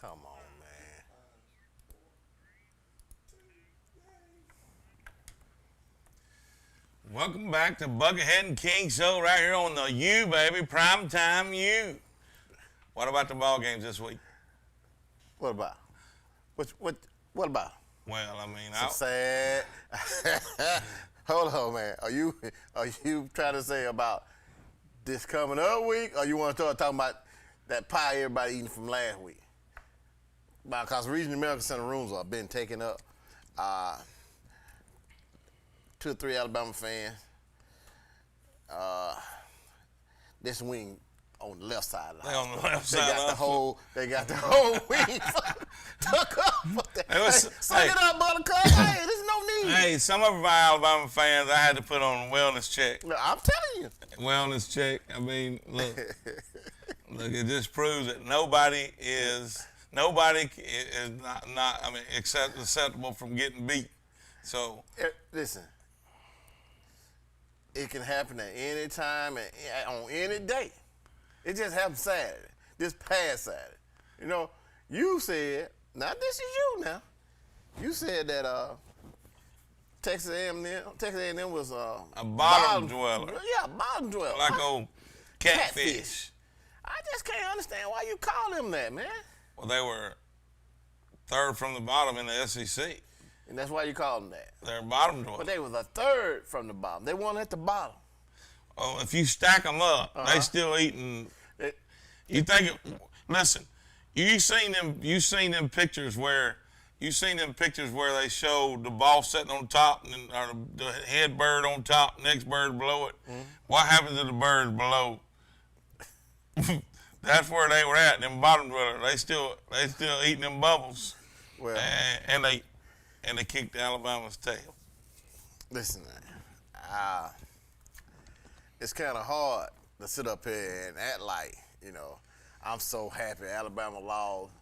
Come on, man. Welcome back to Buckethead and King Show right here on the U, baby. Primetime U. What about the ball games this week? What about? What about? Well, I mean, Some sad. Hold on, man. Are you trying to say about this coming up week, or you want to start talking about that pie everybody eating from last week? Because Regional American Center rooms have been taken up. 2 or 3 Alabama fans. This wing on the left side of the They house. on the left side. They got the whole wing tuck up. Suck it up, buttercup. Hey, there's no need. Hey, some of our Alabama fans, I had to put on a wellness check. No, I'm telling you. Wellness check. I mean, look, it just proves that nobody is not I mean, acceptable from getting beat. So listen, it can happen at any time and on any day. It just happened Saturday, this past Saturday. You know, you said, now this is you now. You said that Texas A&M was a bottom dweller. Yeah, bottom dweller. Like old catfish. I just can't understand why you call them that, man. Well, they were third from the bottom in the SEC. And that's why you call them that. They're bottom dweller. But they was a third from the bottom. They weren't at the bottom. Oh, if you stack them up, they still eating. You think? Listen, you seen them pictures where they show the ball sitting on top and or the head bird on top, next bird below it. Mm-hmm. What happened to the birds below? That's where they were at. Them bottom dwellers. They still eating them bubbles. Well, and they kicked Alabama's tail. Listen, it's kind of hard to sit up here and act like, you know, I'm so happy Alabama lost.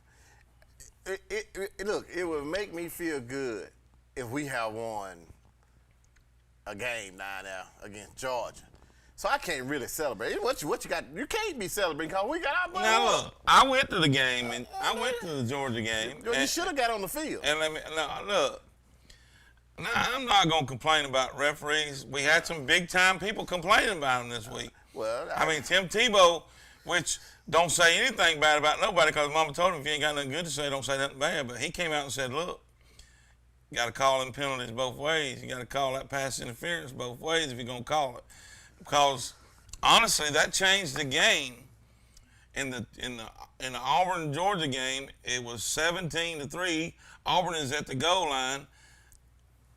Look, it would make me feel good if we had won a game down there against Georgia. So I can't really celebrate. What you got? You can't be celebrating because we got our money. Now look, I went to the game and I went to the Georgia game. You should have got on the field. And look. Now, I'm not going to complain about referees. We had some big-time people complaining about them this week. Well, I mean, Tim Tebow, which don't say anything bad about nobody because Mama told him if you ain't got nothing good to say, don't say nothing bad. But he came out and said, look, you got to call them penalties both ways. You got to call that pass interference both ways if you're going to call it. Because, honestly, that changed the game. In the Auburn-Georgia game, it was 17-3. Auburn is at the goal line.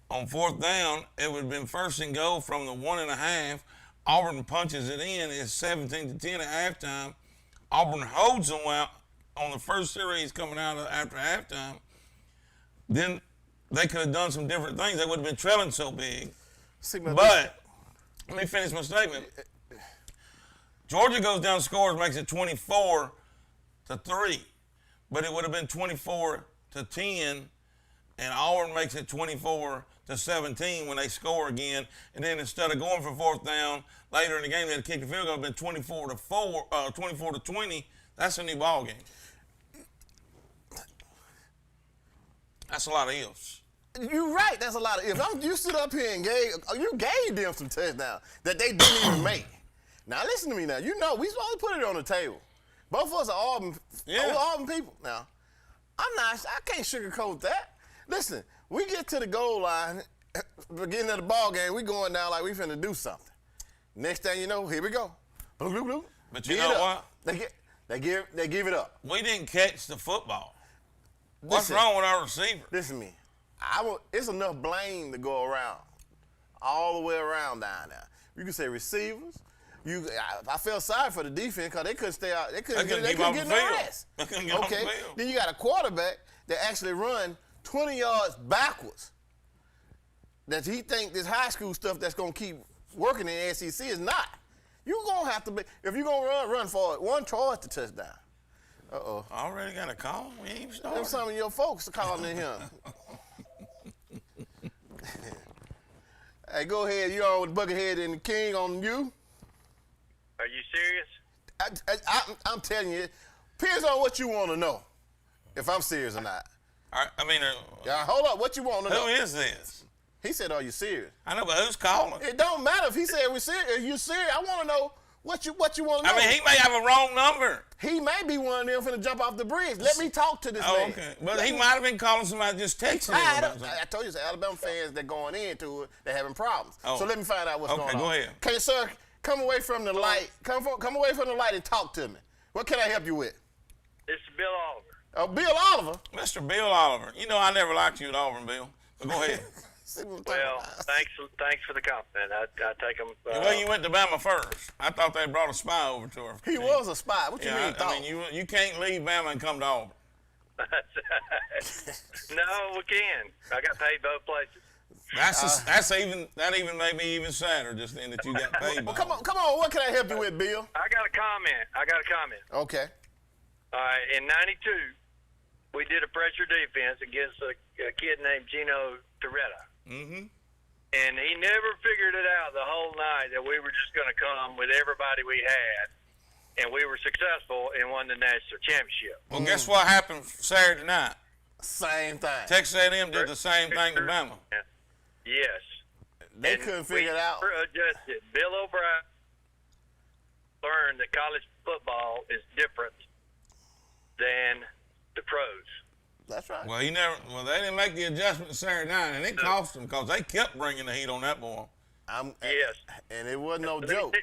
On 4th down, it would have been first and goal from the 1.5. Auburn punches it in. It's 17-10 at halftime. Auburn holds them out on the first series coming out after halftime. Then they could have done some different things. They would have been trailing so big. But let me finish my statement. Georgia goes down, scores, makes it 24-3. But it would have been 24-10. And Auburn makes it 24-17 when they score again. And then instead of going for 4th down later in the game, they had to kick the field goal. It would have been 24-20. That's a new ball game. That's a lot of ifs. You're right. That's a lot of ifs. You stood up here and gave them some touchdowns that they didn't even make. Now listen to me. Now you know we supposed to put it on the table. Both of us are Auburn people. Now I can't sugarcoat that. Listen, we get to the goal line, beginning of the ball game, we going down like we finna do something. Next thing you know, here we go. Bloop, bloop, bloop. But you know what? They give it up. We didn't catch the football. What's wrong with our receiver? Listen to me. It's enough blame to go around, all the way around down there. You can say receivers. I felt sorry for the defense because they couldn't stay out. They couldn't get no rest. Okay. Then you got a quarterback that actually run 20 yards backwards. That he think this high school stuff that's gonna keep working in the SEC is not. You're gonna have to be if you're gonna run for it. One towards the touchdown. Uh-oh. Already got a call? We ain't even started. Some of your folks are calling in here. Hey, go ahead. You on with Buckethead and the King on you. Are you serious? I'm telling you, depends on what you want to know. if I'm serious or not. I mean, Yeah, hold up. What you want to know? who is this? He said, "Are you serious?" I know, but who's calling? It don't matter if he said we serious. If you serious, I want to know what you want to know. I mean, he may have a wrong number. He may be one of them finna jump off the bridge. Let me talk to this man. Okay, but he might have been calling somebody just texting him. I told you, it's Alabama fans that going into it, they're having problems. Oh. So let me find out what's going on. Okay, go ahead. Okay, sir, come away from the light. Come away from the light and talk to me. What can I help you with? This is Bill Oliver. Oh, Bill Oliver. Mr. Bill Oliver. You know I never liked you at Auburn, Bill. But go ahead. Well, thanks for the compliment. I take them. Well, you went to Bama first. I thought they brought a spy over to her. He was a spy. What you mean? I mean, you can't leave Bama and come to Auburn. No, we can. I got paid both places. That even made me even sadder just then that you got paid. Well, come on. What can I help you with, Bill? I got a comment. Okay. All right. In '92, we did a pressure defense against a kid named Gino Toretta. Mm-hmm. And he never figured it out the whole night that we were just going to come with everybody we had, and we were successful and won the national championship. Well, guess what happened Saturday night? Same thing. Texas A&M did the same thing to Bama. Yes. They couldn't figure it out. Adjusted. Bill O'Brien learned that college football is different than the pros. That's right. Well, they didn't make the adjustment Saturday night, and it cost them because they kept bringing the heat on that boy. Yes. And it wasn't no joke.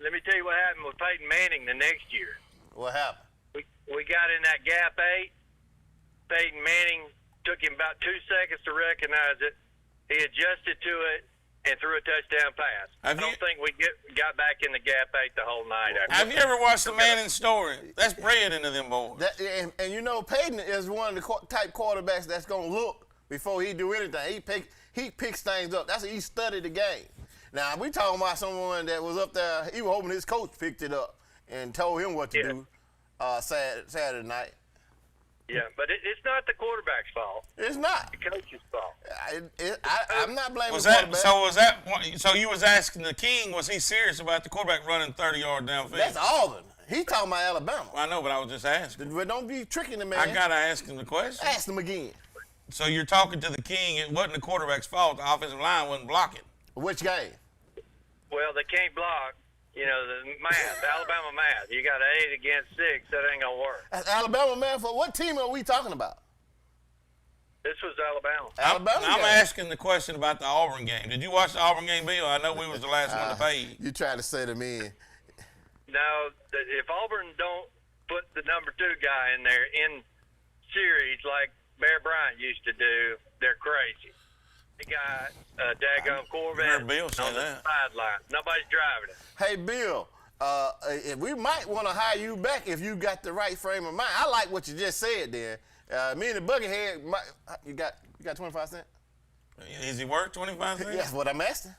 Let me tell you what happened with Peyton Manning the next year. What happened? We got in that gap 8. Peyton Manning took him about 2 seconds to recognize it. He adjusted to it and threw a touchdown pass. I don't think we got back in the gap 8 the whole night. Have you ever watched the Manning story? That's bred into them boys. And you know, Peyton is one of the type quarterbacks that's going to look before he do anything. He picks things up. He studied the game. Now, we talking about someone that was up there. He was hoping his coach picked it up and told him what to do Saturday night. Yeah, but it's not the quarterback's fault. It's not. The coach's fault. I'm not blaming the quarterback. So you was asking the King, was he serious about the quarterback running 30 yards downfield? That's Auburn. He talking about Alabama. Well, I know, but I was just asking. But don't be tricking the man. I got to ask him the question. Ask him again. So you're talking to the King. It wasn't the quarterback's fault. The offensive line wasn't blocking. Which game? Well, they can't block. You know, the math, Alabama math. You got 8 against 6. That ain't going to work. That's Alabama math. For what team are we talking about? This was Alabama. I'm asking the question about the Auburn game. Did you watch the Auburn game, Bill? I know we was the last one to pay you. You trying to say to me? No, if Auburn don't put the number 2 guy in there in series like Bear Bryant used to do, they're crazy. They got a daggone Corvette on the sideline. Nobody's driving it. Hey, Bill, we might want to hire you back if you got the right frame of mind. I like what you just said there. Me and the Buckethead, you got 25 cents? Is he worth 25 cents? That's what I'm asking.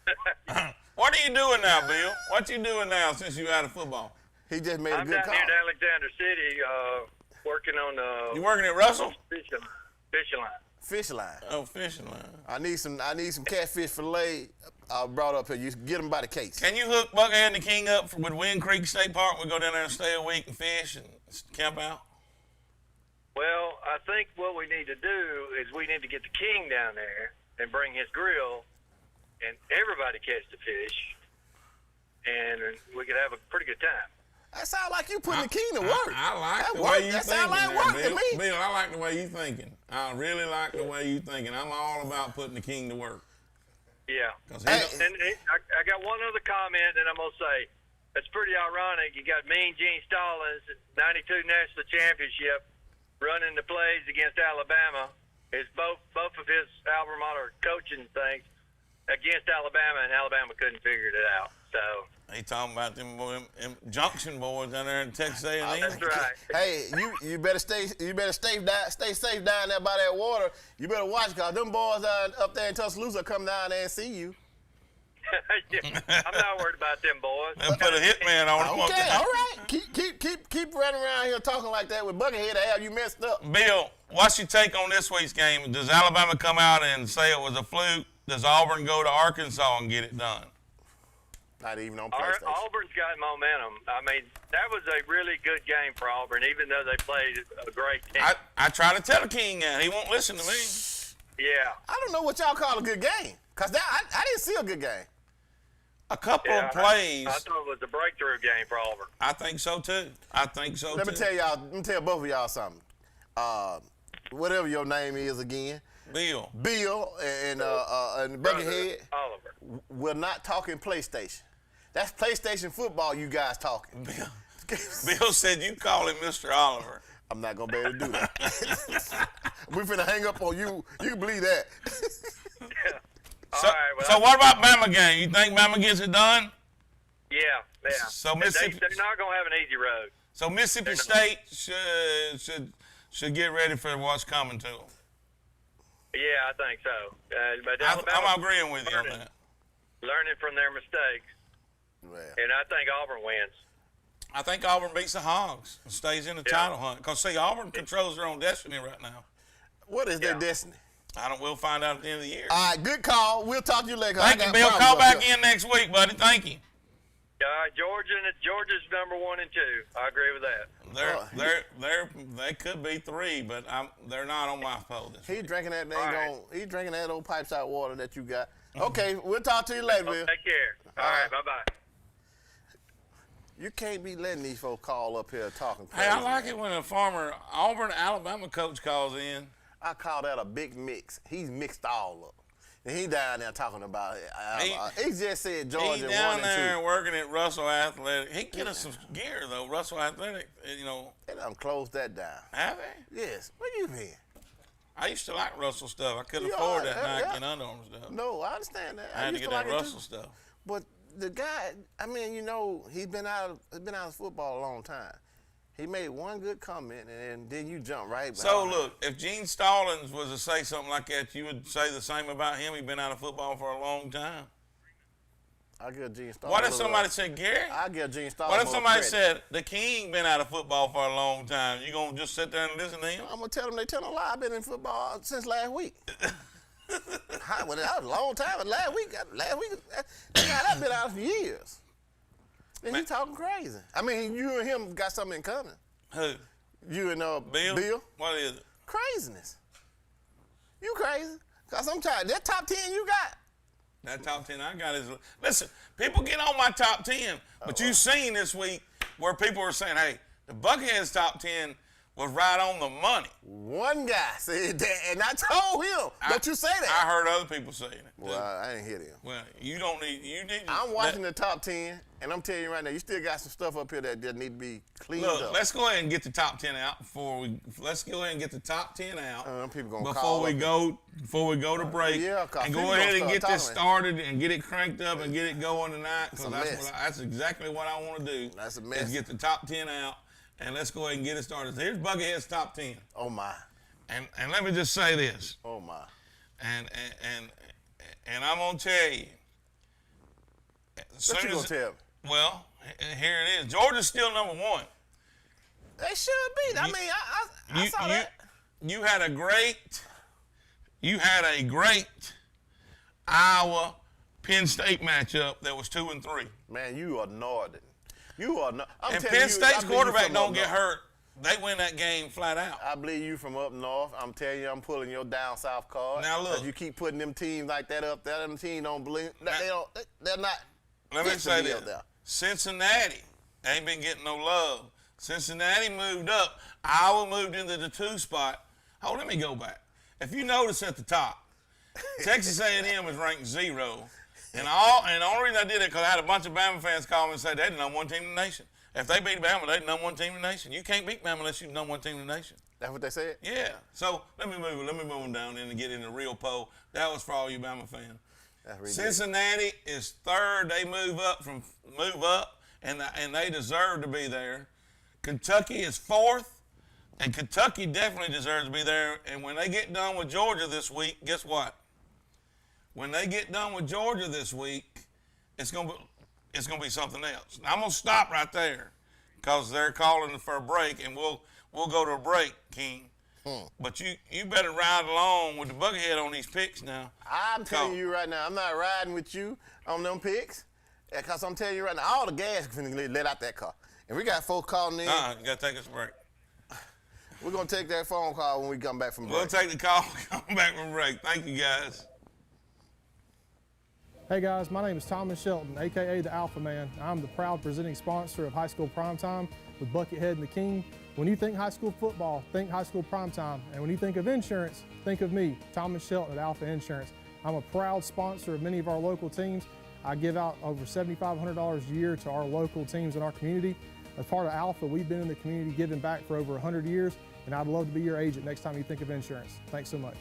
What are you doing now, Bill? What you doing now since you out of football? He just made a good call. I'm down here at Alexander City working on You working at Russell? Fishing line. Fish line. Oh, fishing line. I need some catfish fillet brought up here. You get them by the case. Can you hook Buckethead and the King up with Wind Creek State Park? We go down there and stay a week and fish and camp out. Well, I think what we need to do is we need to get the King down there and bring his grill, and everybody catch the fish, and we could have a pretty good time. That sounds like you putting the King to work. I like the way you thinking. That sounds like work to me. Bill, I like the way you thinking. I really like the way you thinking. I'm all about putting the King to work. Yeah. I got one other comment that I'm going to say. It's pretty ironic. You got Mean Gene Stallings, 92 national championship, running the plays against Alabama. It's both of his alma mater coaching things against Alabama, and Alabama couldn't figure it out. So he talking about them junction boys down there in Texas A&M. That's right. Hey, you better stay safe down there by that water. You better watch, cause them boys up there in Tuscaloosa come down there and see you. I'm not worried about them boys. They'll put a hitman on them. Okay, all right. Keep running around here talking like that with Buckethead to have you messed up. Bill, what's your take on this week's game? Does Alabama come out and say it was a fluke? Does Auburn go to Arkansas and get it done? Not even on PlayStation. Auburn's got momentum. I mean, that was a really good game for Auburn, even though they played a great team. I try to tell the King that. He won't listen to me. Yeah. I don't know what y'all call a good game, because I didn't see a good game. A couple of plays. I thought it was a breakthrough game for Auburn. I think so, too. Let me tell both of y'all something. Whatever your name is again. Bill and Buckethead Oliver. We're not talking PlayStation. That's PlayStation football you guys talking. Bill said you call him Mr. Oliver. I'm not going to be able to do that. We finna hang up on you. You can believe that. So what about Bama game? You think Bama gets it done? Yeah. So Mississippi, they're not going to have an easy road. So Mississippi State should get ready for what's coming to them. Yeah, I think so. But I'm agreeing with you on that. Learning from their mistakes. Well. And I think Auburn wins. I think Auburn beats the Hogs and stays in the title hunt. Because, see, Auburn controls their own destiny right now. What is their destiny? We'll find out at the end of the year. All right, good call. We'll talk to you later. Thank you, Bill. Call back in next week, buddy. Thank you. Georgia's number 1 and 2. I agree with that. They could be 3, but they're not on my poll. He's drinking that he's drinking that old pipes out water that you got. Okay, we'll talk to you later, Bill. Take care. All right, bye-bye. You can't be letting these folks call up here talking crazy. Hey, I like it when a former Auburn, Alabama coach calls in. I call that a big mix. He's mixed all up. And he down there talking about it. He just said Georgia 1 and 2. He's down there working at Russell Athletic. He get us some gear, though. Russell Athletic, They done closed that down. Have they? Yes. Where you been? I used to like Russell stuff. I couldn't afford that Nike and Under Armour stuff. No, I understand that. I had to get that Russell stuff. But the guy, he's been out of football a long time. He made one good comment, and then you jump right back. So, look, if Gene Stallings was to say something like that, you would say the same about him? He's been out of football for a long time. I give Gene Stallings. What if somebody said, Gary? I give Gene Stallings. What if somebody said, the King been out of football for a long time? You going to just sit there and listen to him? I'm going to tell them they tell a lie. I've been in football since last week. That was a long time, but last week, I've been out for years. And he talking crazy. I mean, you and him got something in common. Who? You and Bill? What is it? Craziness. You crazy. Because I'm tired. That top 10 you got. That top 10 I got is, listen, people get on my top 10, but you've seen this week where people are saying, hey, the Buccaneers top 10 was right on the money. One guy said that, and I told him, don't you say that. I heard other people saying it. Well, I didn't hear them. Well, you need. I'm watching the top 10, and I'm telling you right now, you still got some stuff up here that need to be cleaned up. Look, let's go ahead and get the top 10 out let's go ahead and get the top 10 out people gonna before we go to break. And go ahead and get this started and get it cranked up and get it going tonight, because that's exactly what I want to do. That's a mess. Is get the top 10 out. And let's go ahead and get it started. So here's Buckethead's top 10. Oh my. And let me just say this. Oh my. And I'm gonna tell you. What you gonna tell me? Well, here it is. Georgia's still number 1. They should be. I saw that. You had a great Iowa Penn State matchup that was 2 and 3. Man, you are northern. You are not. And Penn State's quarterback don't get hurt. They win that game flat out. I believe you from up north. I'm telling you, I'm pulling your down south card. Now look, you keep putting them teams like that up there. Them teams don't believe. They're not. Let me say this: Cincinnati ain't been getting no love. Cincinnati moved up. Iowa moved into the 2 spot. Oh, let me go back. If you notice at the top, Texas A&M is ranked 0. And the only reason I did it because I had a bunch of Bama fans call me and say they're the number 1 team in the nation. If they beat Bama, they're the number 1 team in the nation. You can't beat Bama unless you're the number 1 team in the nation. That's what they said? Yeah. So let me move on down and get in the real poll. That was for all you Bama fans. Cincinnati is 3rd. They move up, and they deserve to be there. Kentucky is 4th, and Kentucky definitely deserves to be there. And when they get done with Georgia this week, guess what? When they get done with Georgia this week, it's gonna be something else. I'm gonna stop right there because they're calling for a break, and we'll go to a break, King. But you better ride along with the Buckethead on these picks now. I'm telling you right now, I'm not riding with you on them picks. Yeah, because I'm telling you right now, all the gas is finna let out that car. And we got folks calling in. You got to take us a break. We're going to take that phone call when we come back from break. We'll take the call when we come back from break. Thank you, guys. Hey guys, my name is Thomas Shelton, aka the Alpha Man. I'm the proud presenting sponsor of High School Primetime with Buckethead and the King. When you think high school football, think High School Primetime. And when you think of insurance, think of me, Thomas Shelton at Alpha Insurance. I'm a proud sponsor of many of our local teams. I give out over $7,500 a year to our local teams in our community. As part of Alpha, we've been in the community giving back for over 100 years, and I'd love to be your agent next time you think of insurance. Thanks so much.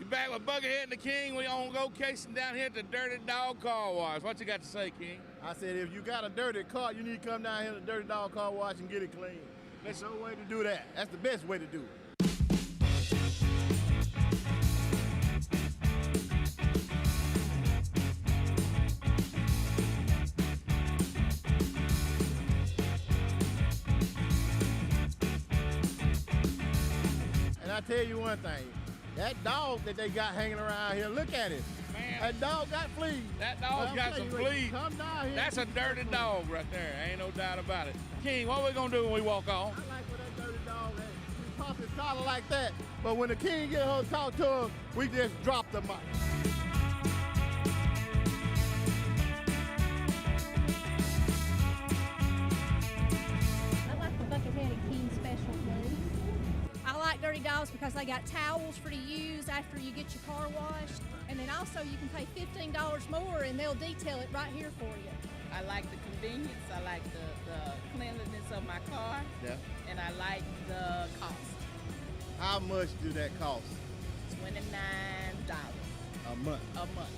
Back with Buckethead and the King. We on location down here at the Dirty Dog Car Wash. What you got to say, King? I said if you got a dirty car, you need to come down here to the Dirty Dog Car Wash and get it clean. That's the way to do that. That's the best way to do it. And I tell you one thing. That dog that they got hanging around here, look at it. Man, that dog got fleas. That dog's got some fleas. Come down here. That's a dirty dog right there. Ain't no doubt about it. King, what we gonna do when we walk on? I like when that dirty dog has. He pop his collar like that. But when the King get her to talk to him, we just drop the mic. I like the Buckethead and King special, please. I like Dirty Dogs because they got towels for to use after you get your car washed. And then also you can pay $15 more and they'll detail it right here for you. I like the convenience, I like the cleanliness of my car, Yeah. and I like the cost. How much do that cost? $29 A month. a month.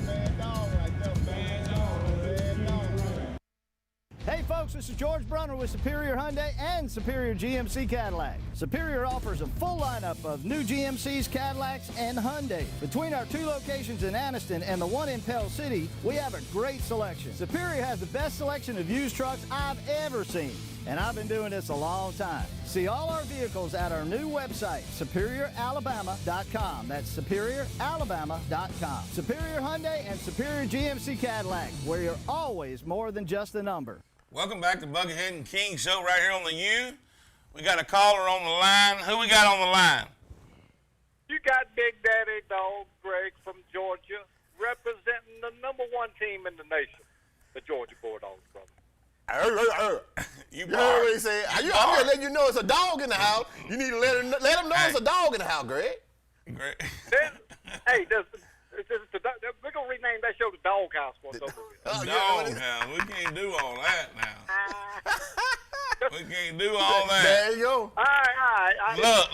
Bad dog right there. Bad dog. Bad dog. Hey folks, this is George Brunner with Superior Hyundai and Superior GMC Cadillac. Superior offers a full lineup of new GMCs, Cadillacs, and Hyundai. Between our 2 locations in Anniston and the one in Pell City, we have a great selection. Superior has the best selection of used trucks I've ever seen, and I've been doing this a long time. See all our vehicles at our new website, SuperiorAlabama.com. That's SuperiorAlabama.com. Superior Hyundai and Superior GMC Cadillac, where you're always more than just a number. Welcome back to Buckethead and King Show right here on the U. We got a caller on the line. Who we got on the line? You got Big Daddy Dog Greg from Georgia representing the #1 team in the nation, the Georgia Bulldogs, brother. You You heard what he said? I'm just letting you know it's a dog in the house. You need to let him know it's a dog in the house, Greg. Great. Hey, we're going to rename that show the Dog House once over with. Dog house. We can't do all that now. We can't do all that. There you go. All right. Look.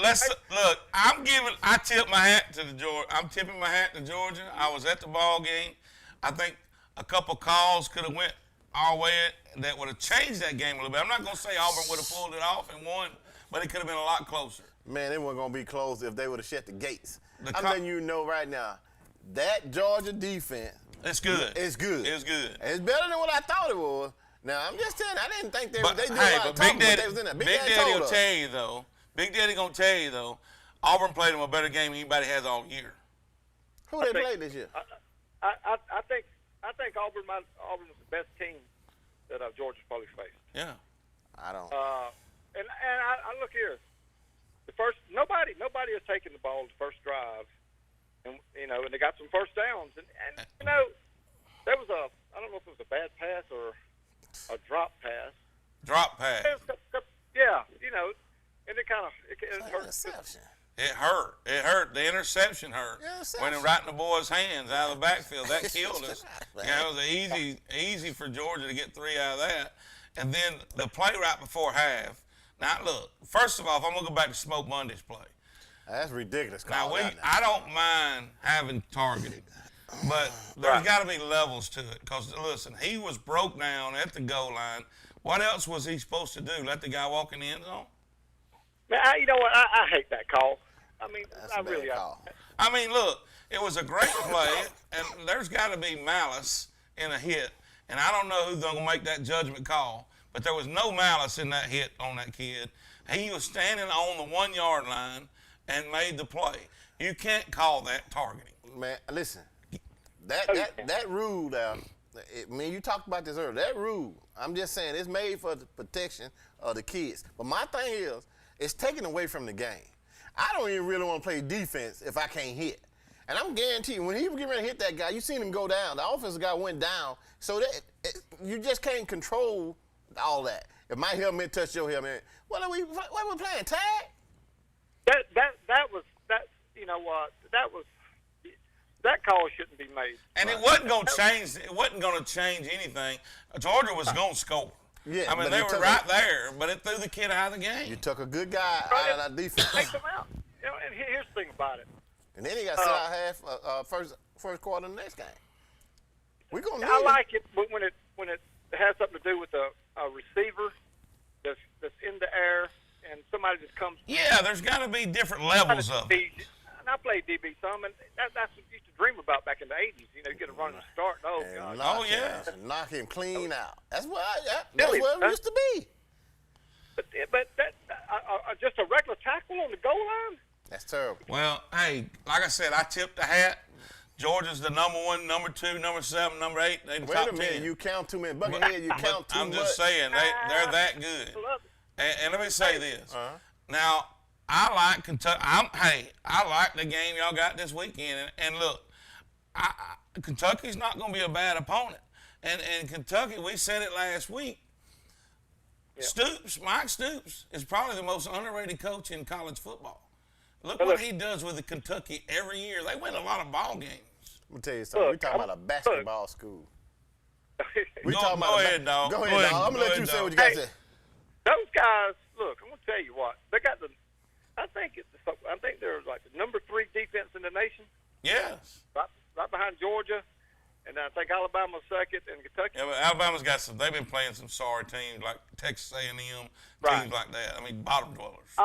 I tip my hat to I'm tipping my hat to Georgia. I was at the ball game. I think a couple calls could have went our way that would have changed that game a little bit. I'm not going to say Auburn would have pulled it off and won, but it could have been a lot closer. Man, it wasn't going to be close if they would have shut the gates. I'm letting you know right now, that Georgia defense. It's good. It's good. It's good. It's better than what I thought it was. Now, I'm just telling you, I didn't think they did a lot of Big talking, but Daddy, they was in there. Big Daddy will tell you, though. Big Daddy going to tell you, though, Auburn played them a better game than anybody has all year. Who they played this year? I think Auburn was the best team that Georgia's probably faced. Yeah. I don't. And I look here. The first nobody has taken the ball the first drive, and and they got some first downs, and there was I don't know if it was a bad pass or a drop pass. Drop pass. Yeah, and it kind of it hurt. Interception. It hurt. It hurt. The interception hurt. When it right in the boys' hands out of the backfield, that killed us. It was easy for Georgia to get 3 out of that. And then the play right before half. Now look, first of all, I'm gonna go back to Smoke Monday's play. That's ridiculous. Now I don't mind having targeting, but there's got to be levels to it. Cause listen, he was broke down at the goal line. What else was he supposed to do? Let the guy walk in the end zone? Man, you know what? I hate that call. I mean, That's I a bad really. call. I mean, look, it was a great play, and there's got to be malice in a hit, and I don't know who's going to make that judgment call. but there was no malice in that hit on that kid. He was standing on the 1 yard line and made the play. You can't call that targeting. Man, listen, that rule there, you talked about this earlier, that rule, I'm just saying, it's made for the protection of the kids. But my thing is, it's taken away from the game. I don't even really want to play defense if I can't hit. And I'm guaranteeing, when he was getting ready to hit that guy, you seen him go down. The offensive guy went down. So you just can't control all that. If my helmet touched your helmet, what are we playing, tag? That call shouldn't be made. And it wasn't going to change. It wasn't going to change anything. Georgia was going to score. Yeah, I mean, they were right there, but it threw the kid out of the game. You took a good guy out of that defense. Take them out. And here's the thing about it. And then he got set out half first quarter of the next game. We're gonna. I like it when it has something to do with a receiver that's in the air and somebody just comes. Yeah, there's got to be different levels of it. And I played DB some, and that's what you used to dream about back in the '80s. You know, you get a running start. Oh God! Knock him clean out. That's what it used to be. But that just a regular tackle on the goal line. That's terrible. Well, hey, like I said, I tipped the hat. Georgia's the number 1, number 2, number 7, number 8. They the Wait top a minute, 10. You count too many. Buckethead, you count too much. I'm just saying, they're that good. And let me say this. Now, I like Kentucky. I like the game y'all got this weekend. And look, Kentucky's not going to be a bad opponent. And Kentucky, we said it last week. Yep. Mike Stoops is probably the most underrated coach in college football. Look what he does with the Kentucky every year. They win a lot of ball games. Let me tell you something. We're talking about a basketball school. Go ahead, dog. Go ahead, dog. I'm going to let you say what you got to say. Those guys, look, I'm going to tell you what. They got I think they're like the number 3 defense in the nation. Yes. Right behind Georgia. And I think Alabama's second and Kentucky. Yeah, but Alabama's got they've been playing some sorry teams like Texas A&M, teams like that. I mean, bottom dwellers.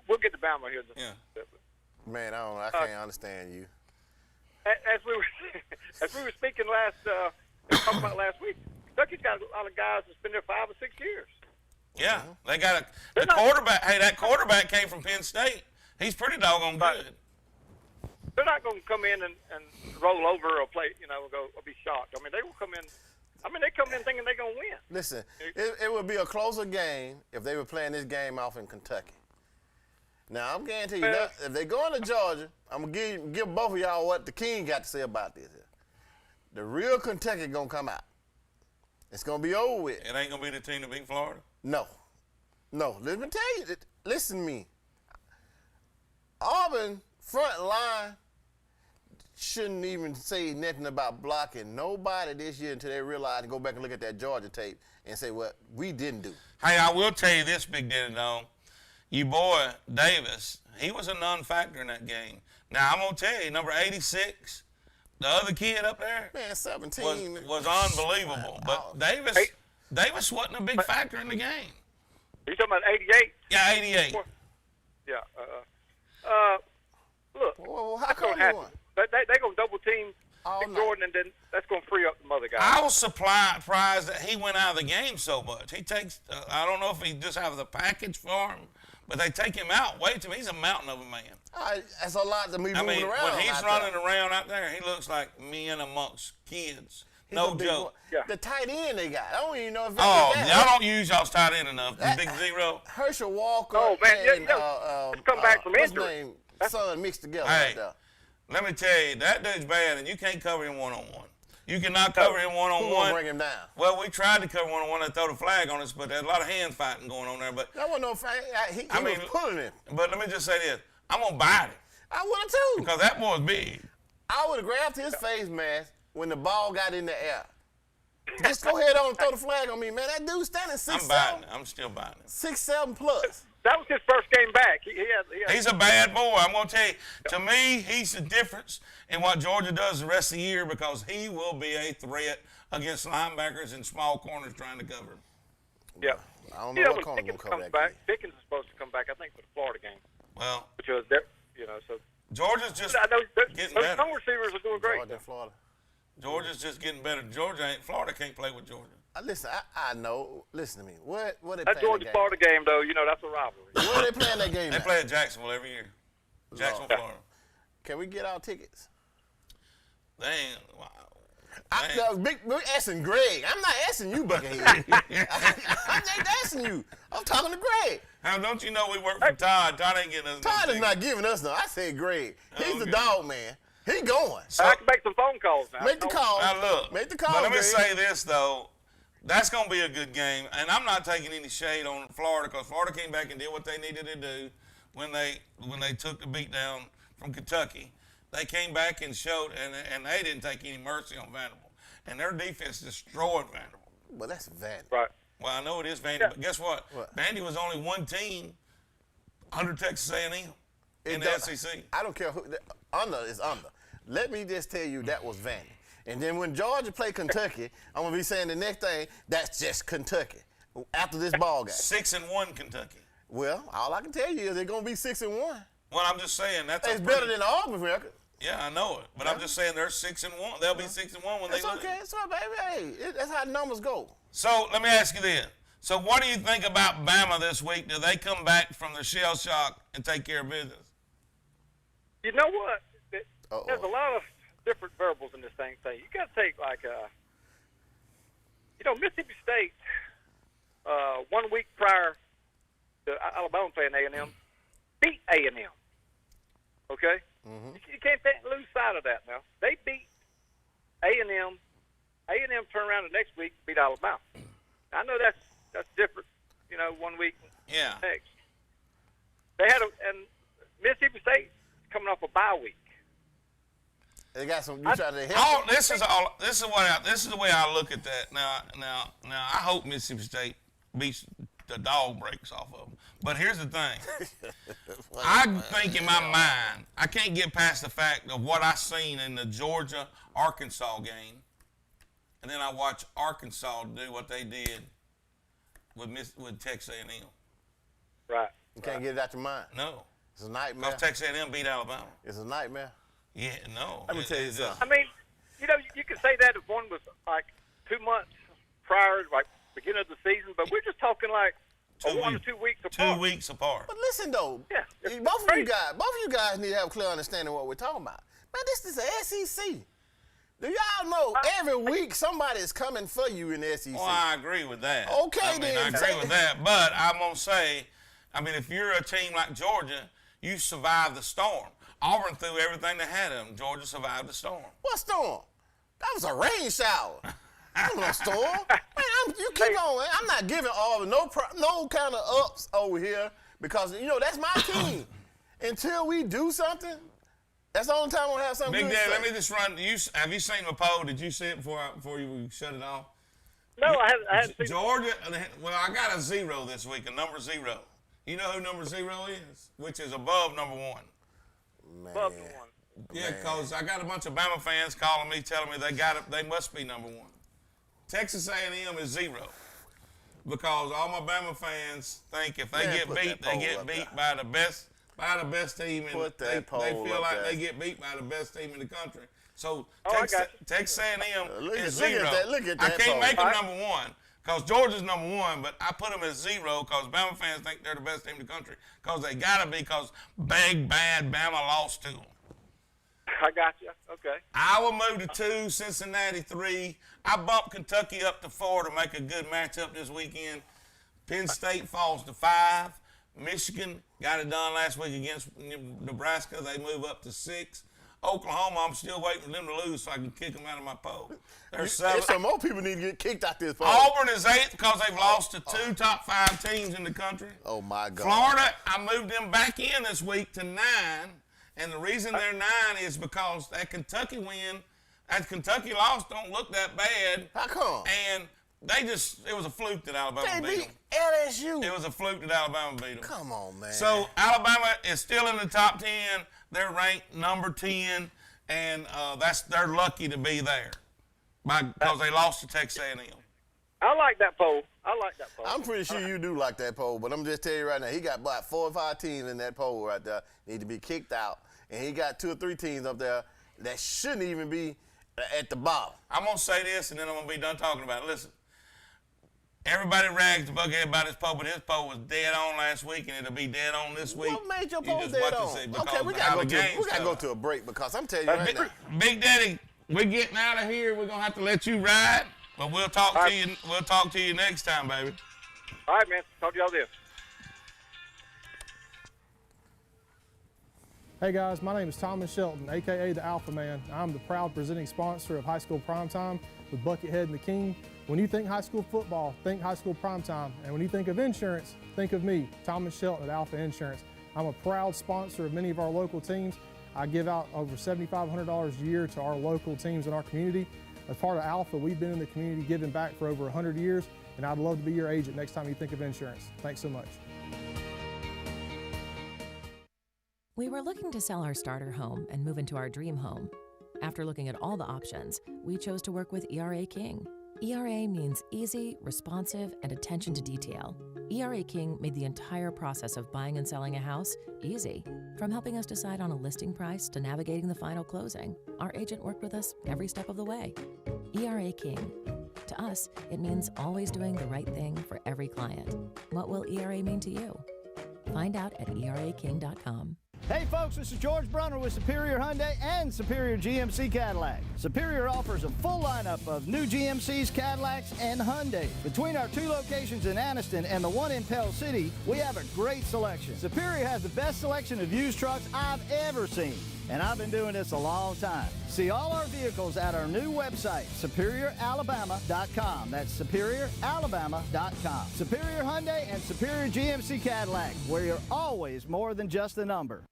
We'll get to Bama here. Man, I can't understand you. As we were speaking talking about last week, Kentucky's got a lot of guys that's been there 5 or 6 years. Yeah, they got the quarterback. Hey, that quarterback came from Penn State. He's pretty doggone good. They're not going to come in and roll over or play, or be shocked. I mean, they will come in. They come in thinking they're going to win. Listen, it would be a closer game if they were playing this game off in Kentucky. Now, I'm guaranteeing you, if they go into Georgia, I'm going to give both of y'all what the King got to say about this. The real Kentucky going to come out. It's going to be over with. It ain't going to be the team that beat Florida? No. Let me tell you. Listen to me. Auburn front line shouldn't even say nothing about blocking nobody this year until they realize and go back and look at that Georgia tape and say what we didn't do. Hey, I will tell you this, Big Daddy Dog. You boy, Davis, he was a non-factor in that game. Now, I'm going to tell you, number 86, the other kid up there, man, 17 was unbelievable. But Davis wasn't a big factor in the game. You talking about 88? Yeah, 88. Yeah. Look, well, how come you won? They're going to double team Jordan, and then that's going to free up the other guys. I was surprised that he went out of the game so much. He takes, I don't know if he just have the package for him, but they take him out way too much. He's a mountain of a man. That's a lot to be moving around. When he's running around out there, he looks like men amongst kids. No joke. Yeah. The tight end they got. I don't even know if y'all don't use y'all's tight end enough. The big zero. Herschel Walker. Oh, man. And come back from what's injury. His name? Son mixed together Hey, right there. let me tell you, that dude's bad, and you can't cover him one-on-one. You cannot cover him one-on-one. Who's gonna bring him down? Well, we tried to cover one-on-one and throw the flag on us, but there's a lot of hand fighting going on there. But that wasn't no flag. He was pulling him. But let me just say this. I'm going to bite him. I would have too. Because that boy's big. I would have grabbed his face mask when the ball got in the air. Just go ahead on and throw the flag on me, man. That dude's standing 6'7". I'm biting him. I'm still biting him. 6'7" plus. That was his first game back. He's a bad boy. I'm going to tell you. To me, he's the difference in what Georgia does the rest of the year because he will be a threat against linebackers and small corners trying to cover him. Yeah. I don't know what corner going to cover that game. Dickens is supposed to come back, I think, for the Florida game. Well. Which was there, so. Georgia's just getting better. Those receivers are doing great. Florida. Georgia's just getting better. Florida can't play with Georgia. Listen, I know. Listen to me. What they That playing Georgia-Florida game, though, that's a rivalry. Where are they playing that game They at? play at Jacksonville every year. Jacksonville, Florida. Can we get our tickets? They ain't. Wow. We're asking Greg. I'm not asking you, Buckethead. I'm not asking you. I'm talking to Greg. How don't you know we work for Todd? Todd ain't getting us. Todd is not giving us no. I said Greg. He's the dog man. He going. So, I can make some phone calls now. Make the call. Now look. Make the call. But let me Greg. say this though. That's going to be a good game, and I'm not taking any shade on Florida because Florida came back and did what they needed to do when they took the beat down from Kentucky. They came back and showed, and they didn't take any mercy on Vanderbilt, and their defense destroyed Vanderbilt. Well, that's Vandy. Right. Well, I know it is Vandy, but guess what? Vandy was only one team under Texas A&M in the SEC. I don't care who. Under is under. Let me just tell you that was Vandy. And then when Georgia play Kentucky, I'm gonna be saying the next thing. That's just Kentucky. After this ball game. 6-1 Kentucky. Well, all I can tell you is they're gonna be 6-1. Well, I'm just saying that's. It's better than the Auburn record. Yeah, I know it, but I'm just saying they're 6-1. They'll be 6-1 when they lose. It's okay. It's all right, baby. Hey, that's how the numbers go. So let me ask you this. So what do you think about Bama this week? Do they come back from the shell shock and take care of business? You know what? There's a lot of different variables in this thing. You got to take Mississippi State 1 week prior to Alabama playing A&M beat A&M. Okay, you can't lose sight of that. Now they beat A&M. A&M turned around the next week and beat Alabama. I know that's different. 1 week. Yeah. Next, they had and Mississippi State coming off a bye week. They got some. You trying to help? This is the way I look at that. Now, I hope Mississippi State beats the dog breaks off of them. But here's the thing. I think in my mind, I can't get past the fact of what I seen in the Georgia-Arkansas game, and then I watch Arkansas do what they did with Texas A&M. Right. You can't get it out your mind. No. It's a nightmare. Because Texas A&M beat Alabama. It's a nightmare. Yeah, no. Let me tell you something. I mean, you can say that if one was like 2 months prior, like beginning of the season, but we're just talking like 1 or 2 weeks apart. 2 weeks apart. But listen though, both of you guys need to have a clear understanding of what we're talking about. Man, this is the SEC. Do y'all know every week somebody is coming for you in the SEC? Well, I agree with that. Okay, then. I agree with that, but I'm gonna say, if you're a team like Georgia, you survived the storm. Auburn threw everything they had of them. Georgia survived the storm. What storm? That was a rain shower. That was a storm. Man, you keep on. I'm not giving Auburn no kind of ups over here because that's my team. Until we do something, that's the only time we'll have something. Big Dad, let me just run. Have you seen my poll? Did you see it before you shut it off? No, I haven't seen Georgia. Well, I got a 0 this week, a number 0. You know who number 0 is? Which is above number 1. Man. above the one. Yeah, because I got a bunch of Bama fans calling me, telling me they must be number 1. Texas A&M is 0 because all my Bama fans think if they get beat, they get beat by the best team, and they feel like they get beat by the best team in the country. So Texas A&M is 0. Look at that I can't poll. make them number 1 because Georgia's number 1, but I put them at 0 because Bama fans think they're the best team in the country because they got to be because big, bad Bama lost to them. I got you. Okay. Iowa moved to 2, Cincinnati 3. I bumped Kentucky up to 4 to make a good matchup this weekend. Penn State falls to 5. Michigan got it done last week against Nebraska. They move up to 6. Oklahoma, I'm still waiting for them to lose so I can kick them out of my poll. There's 7. Some more people need to get kicked out this poll. Auburn is 8th because they've lost to 2 top 5 teams in the country. Oh, my God. Florida, I moved them back in this week to 9. And the reason they're 9 is because that Kentucky win, that Kentucky loss don't look that bad. How come? And it was a fluke that Alabama beat them. LSU. It was a fluke that Alabama beat them. Come on, man. So Alabama is still in the top 10. They're ranked number 10, and they're lucky to be there because they lost to Texas A&M. I like that poll. I'm pretty sure you do like that poll, but I'm just telling you right now, he got about 4 or 5 teams in that poll right there need to be kicked out, and he got 2 or 3 teams up there that shouldn't even be at the bottom. I'm going to say this, and then I'm going to be done talking about it. Listen, Everybody rags the Buckhead about his poll, but his poll was dead on last week, and it'll be dead on this week. What made your poll dead on? Okay, we gotta go to a break because I'm telling you right now. Big Daddy, we're getting out of here. We're gonna have to let you ride, but we'll talk to you. We'll talk to you next time, baby. All right, man. Talk to y'all then. Hey guys, my name is Thomas Shelton, aka the Alpha Man. I'm the proud presenting sponsor of High School Primetime with Buckethead and the King. When you think high school football, think High School Primetime. And when you think of insurance, think of me, Thomas Shelton at Alpha Insurance. I'm a proud sponsor of many of our local teams. I give out over $7,500 a year to our local teams in our community. As part of Alpha, we've been in the community giving back for over 100 years, and I'd love to be your agent next time you think of insurance. Thanks so much. We were looking to sell our starter home and move into our dream home. After looking at all the options, we chose to work with ERA King. ERA means easy, responsive, and attention to detail. ERA King made the entire process of buying and selling a house easy. From helping us decide on a listing price to navigating the final closing, our agent worked with us every step of the way. ERA King. To us, it means always doing the right thing for every client. What will ERA mean to you? Find out at eraking.com. Hey folks, this is George Brunner with Superior Hyundai and Superior GMC Cadillac. Superior offers a full lineup of new GMCs, Cadillacs, and Hyundai. Between our 2 locations in Anniston and the one in Pell City, we have a great selection. Superior has the best selection of used trucks I've ever seen, and I've been doing this a long time. See all our vehicles at our new website, superioralabama.com. That's superioralabama.com. Superior Hyundai and Superior GMC Cadillac, where you're always more than just a number.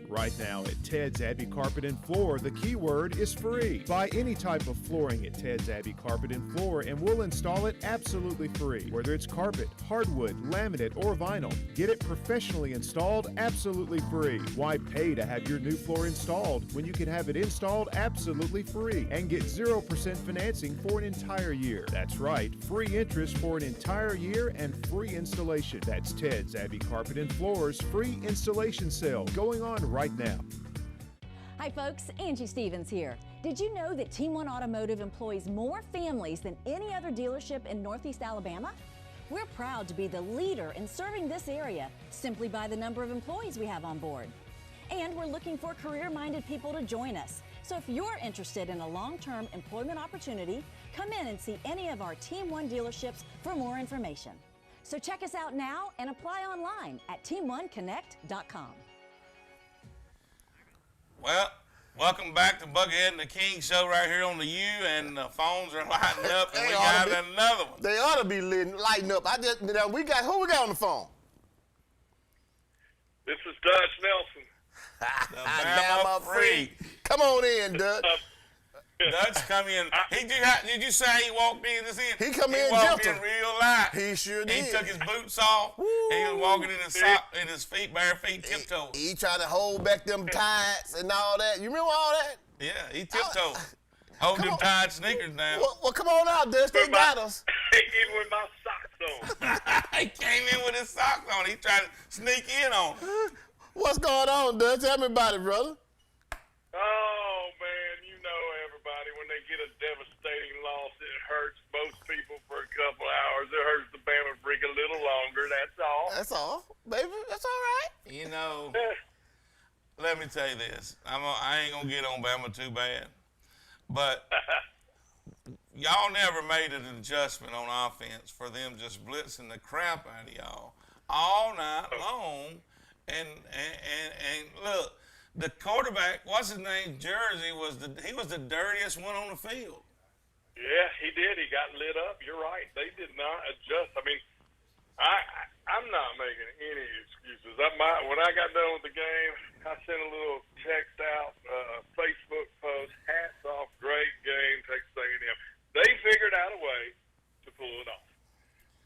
Right now at Ted's Abbey Carpet and Floor, the key word is free. Buy any type of flooring at Ted's Abbey Carpet and Floor and we'll install it absolutely free. Whether it's carpet, hardwood, laminate, or vinyl, get it professionally installed absolutely free. Why pay to have your new floor installed when you can have it installed absolutely free and get 0% financing for an entire year? That's right, free interest for an entire year and free installation. That's Ted's Abbey Carpet and Floor's free installation sale going on right now. Hi folks, Angie Stevens here. Did you know that Team One Automotive employs more families than any other dealership in Northeast Alabama? We're proud to be the leader in serving this area simply by the number of employees we have on board. And we're looking for career-minded people to join us. So if you're interested in a long-term employment opportunity, come in and see any of our Team One dealerships for more information. So check us out now and apply online at teamoneconnect.com. Well, welcome back to Buckethead and the King show right here on the U, and the phones are lighting up, and we got another one. They ought to be lighting up. Who we got on the phone? This is Dutch Nelson. The Bama Freak. Come on in, Dutch. Dutch come in. Did you say he walked in this in? He come in walked gentle. in real light. He sure did. He took his boots off. Woo. He was walking in his feet, bare feet, tiptoed. He tried to hold back them tights and all that. You remember all that? Yeah, he tiptoed. Hold them tight sneakers down. Well, come on out, Dutch. They got us. Even with my socks on. He came in with his socks on. He tried to sneak in on us. What's going on, Dutch? Tell me about it, brother. Oh, man, you know everybody, when they get a devastating loss, it hurts most people for a couple hours. It hurts the Bama Freak a little longer, that's all. That's all, baby. That's all right. You know, let me tell you this. I ain't going to get on Bama too bad, but y'all never made an adjustment on offense for them just blitzing the crap out of y'all all night long. And look, the quarterback, what's his name, Jersey, he was the dirtiest one on the field. Yeah, he did. He got lit up. You're right. They did not adjust. I mean, I'm not making any excuses. When I got done with the game, I sent a little text out, Facebook post, hats off, great game, Texas A&M. They figured out a way to pull it off.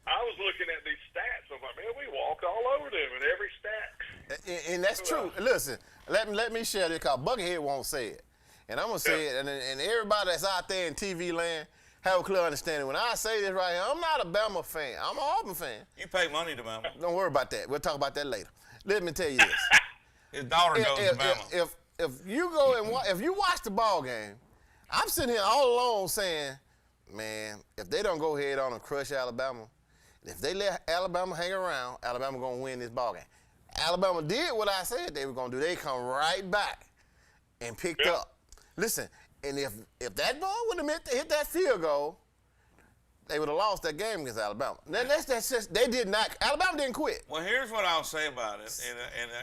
I was looking at these stats. I'm like, man, we walked all over them in every stat. And that's true. Listen, let me share this, because Buckethead won't say it. And I'm going to say it, and everybody that's out there in TV land have a clear understanding. When I say this right here, I'm not a Bama fan. I'm an Auburn fan. You pay money to Bama. Don't worry about that. We'll talk about that later. Let me tell you this. His daughter goes to Bama. If you go and if you watch the ball game, I'm sitting here all alone saying, man, if they don't go ahead on and crush Alabama, If they let Alabama hang around, Alabama going to win this ball game. Alabama did what I said they were going to do. They come right back and picked up. Listen, and if that ball would have hit that field goal, they would have lost that game against Alabama. That's just, they did not. Alabama didn't quit. Well, here's what I'll say about it,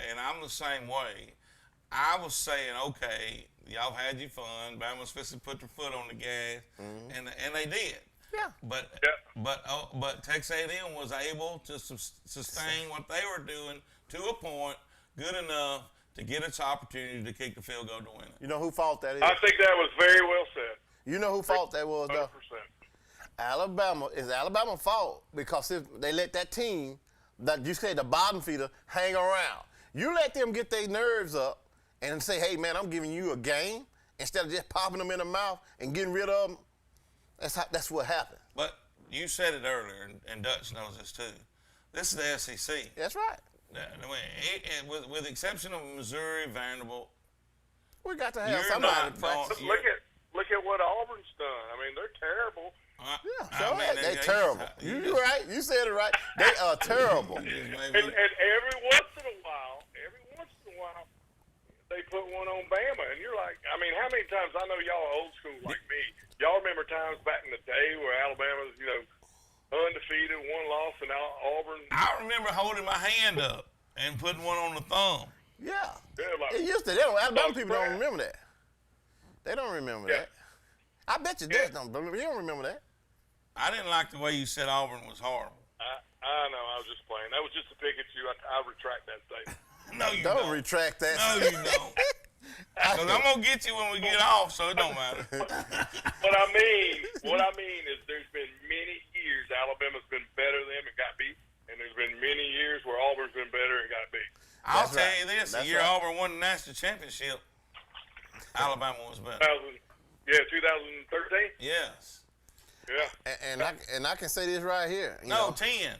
and I'm the same way. I was saying, okay, y'all had your fun. Bama's supposed to put their foot on the gas, and they did. Yeah. But Texas A&M was able to sustain what they were doing to a point good enough to get its opportunity to kick the field goal to win it. You know who fault that is? I think that was very well said. You know who fault that was, though? 100%. Alabama. It's Alabama's fault because if they let that team, that you say the bottom feeder, hang around. You let them get their nerves up and say, hey, man, I'm giving you a game instead of just popping them in the mouth and getting rid of them. That's what happened. But you said it earlier, and Dutch knows this too. This is the SEC. That's right. With the exception of Missouri, Vanderbilt, we got to have somebody. Look at what Auburn's done. I mean, they're terrible. They're terrible. You're right. You said it right. They are terrible. And every once in a while, they put one on Bama, and you're like, I mean, how many times? I know y'all are old school like me. Y'all remember times back in the day where Alabama's, undefeated, one loss, and Auburn. I remember holding my hand up and putting one on the thumb. Yeah. Like, it used to. Alabama people don't remember that. They don't remember that. I bet you Dutch don't remember. You don't remember that. I didn't like the way you said Auburn was horrible. I know. I was just playing. That was just to pick at you. I retract that statement. No, you don't. Don't retract that. No, you don't. Because I'm going to get you when we get off, so it don't matter. What I mean is there's been many years Alabama's been better than them and got beat, and there's been many years where Auburn's been better and got beat. I'll tell you this, the year Auburn won the national championship, Alabama was better. 2013? Yes. Yeah. And I can say this right here. 10.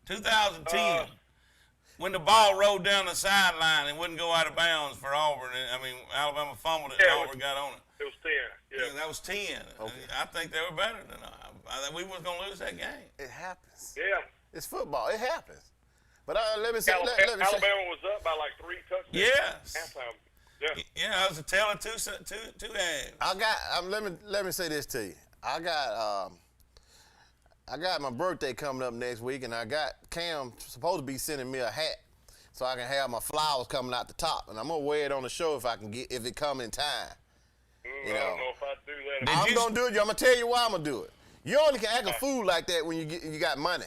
2010. When the ball rolled down the sideline and wouldn't go out of bounds for Auburn, Alabama fumbled it and Auburn got on it. It was 10. Yeah, that was 10. Okay. I think they were better than us. I think we was going to lose that game. It happens. Yeah. It's football. It happens. But let me say, Alabama was up by like 3 touchdowns. Yes. Halftime. Yeah. Yeah, it was a tale of two halves. Let me say this to you. I got my birthday coming up next week, and I got Cam supposed to be sending me a hat so I can have my flowers coming out the top, and I'm gonna wear it on the show if it come in time. I don't know if I'd do that. I'm gonna do it. I'm gonna tell you why I'm gonna do it. You only can act a fool like that when you got money.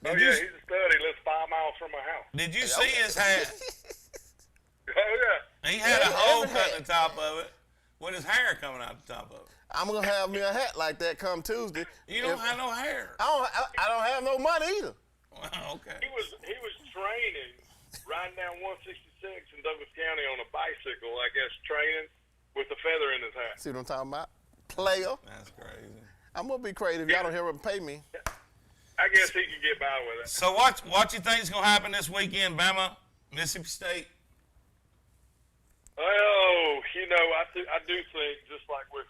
He's a stud. He lives 5 miles from my house. Did you see his hat? Oh yeah. He had a hole cut in the top of it with his hair coming out the top of it. I'm gonna have me a hat like that come Tuesday. You don't have no hair. I don't have no money either. Well, okay. He was training, riding down 166 in Douglas County on a bicycle, I guess, training with a feather in his hat. See what I'm talking about? Player. That's crazy. I'm gonna be crazy if y'all don't hear him pay me. I guess he can get by with it. So what you think is gonna happen this weekend, Bama, Mississippi State? Oh, I do think just like with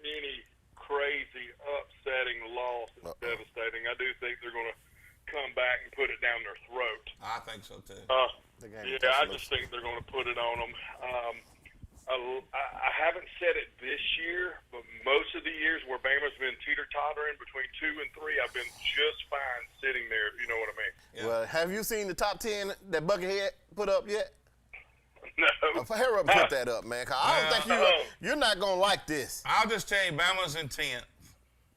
any crazy, upsetting loss, it's devastating. I do think they're going to come back and put it down their throat. I think so too. I just think they're going to put it on them. I haven't said it this year, but most of the years where Bama's been teeter-tottering between 2 and 3, I've been just fine sitting there, if you know what I mean. Yeah. Well, have you seen the top 10 that Buckethead put up yet? No. Hurry up and put that up, man, because I don't think you're not going to like this. I'll just tell you, Bama's in 10th.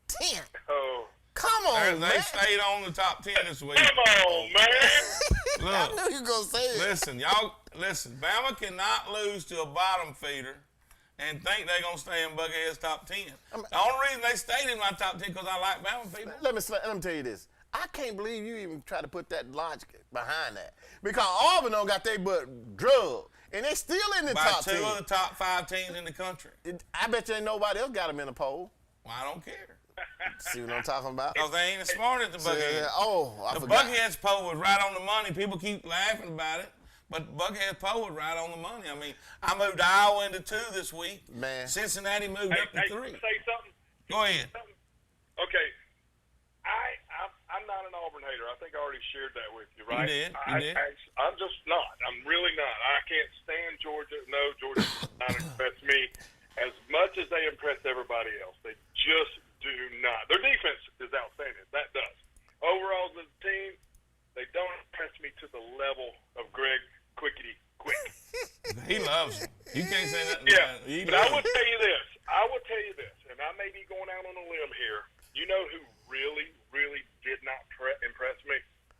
10? Oh. Come on, man. They stayed on the top 10 this week. Come on, man. Look, I knew you were going to say it. Listen, Bama cannot lose to a bottom feeder and think they're going to stay in Buckethead's top 10. The only reason they stayed in my top 10 because I like Bama people. Let me tell you this. I can't believe you even try to put that logic behind that. Because Auburn don't got their butt drugged. And they still in the top 10. By 2 of the top 5 teams in the country. I bet you ain't nobody else got them in the poll. Well, I don't care. See what I'm talking about? Because they ain't as smart as the Buckethead. I the forgot. Buckethead's poll was right on the money. People keep laughing about it. But Buckethead's poll was right on the money. I mean, I moved Iowa into 2 this week. Man. Cincinnati moved up to 3. Say something. Go ahead. Okay. I'm Auburn hater. I think I already shared that with you, right? You did. I'm just not. I'm really not. I can't stand Georgia. No, Georgia does not impress me as much as they impress everybody else. They just do not. Their defense is outstanding. That does. Overall, as a team, they don't impress me to the level of Greg Quickety Quick. He loves him. You can't say nothing. Yeah, but I will him. tell you this. And I may be going out on a limb here. You know who really, really did not impress me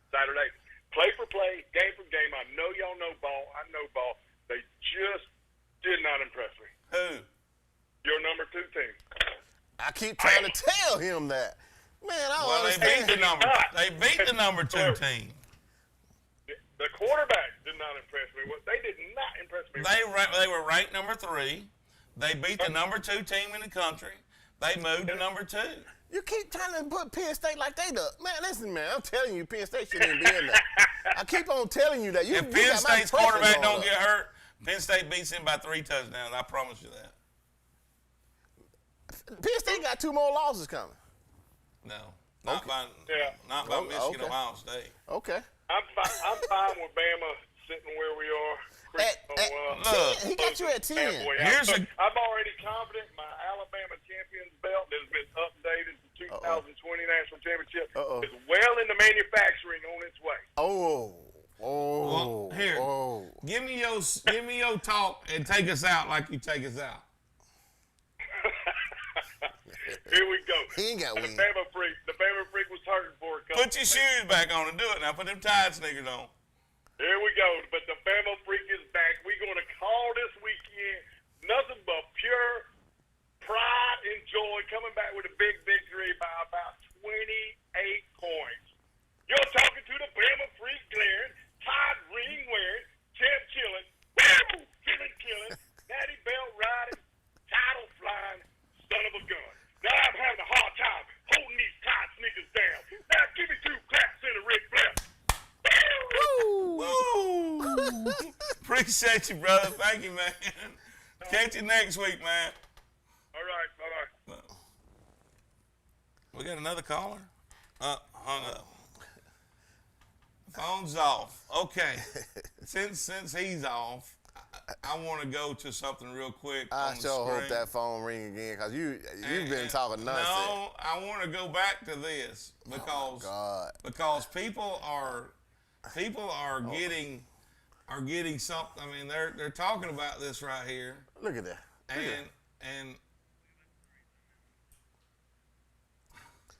Saturday? Play for play, game for game. I know y'all know ball. I know ball. They just did not impress me. Who? Your number 2 team. I keep trying to tell him that. Man, I don't understand. They beat the number 2 team. The quarterback did not impress me. They did not impress me. They were ranked number 3. They beat the number 2 team in the country. They moved to number 2. You keep trying to put Penn State like they the man. Listen, man, I'm telling you, Penn State shouldn't even be in there. I keep on telling you that. If Penn State's quarterback don't get hurt, Penn State beats him by 3 touchdowns. I promise you that. Penn State got 2 more losses coming. No, not by Michigan, Ohio State. Okay. I'm fine with Bama sitting where we are. Look, he got you at 10. I'm already confident my Alabama champions belt that has been updated to 2020 National Championship is well into manufacturing on its way. Well, here, give me your talk and take us out like you take us out. Here we go. He ain't got the wings. The Bama freak was hurting for a couple. Put your shoes back on and do it now. Put them tide sneakers on. Here we go. But the Bama freak is back. We're going to call this weekend nothing but pure pride and joy, coming back with a big victory by about 28 points. You're talking to the Bama freak glaring, Todd ring wearing, champ chilling, woo, killing, natty belt riding, title flying, son of a gun. Now I'm having a hard time holding these tight sneakers down. Now give me 2 claps in a Ric Flair. Woo! Appreciate you, brother. Thank you, man. Catch you next week, man. All right, bye-bye. We got another caller? Hung up. Phone's off. Okay. Since he's off, I want to go to something real quick. I sure hope that phone ring again, because you've been talking nonsense. No, I want to go back to this because people are getting something. I mean, they're talking about this right here. Look at that. And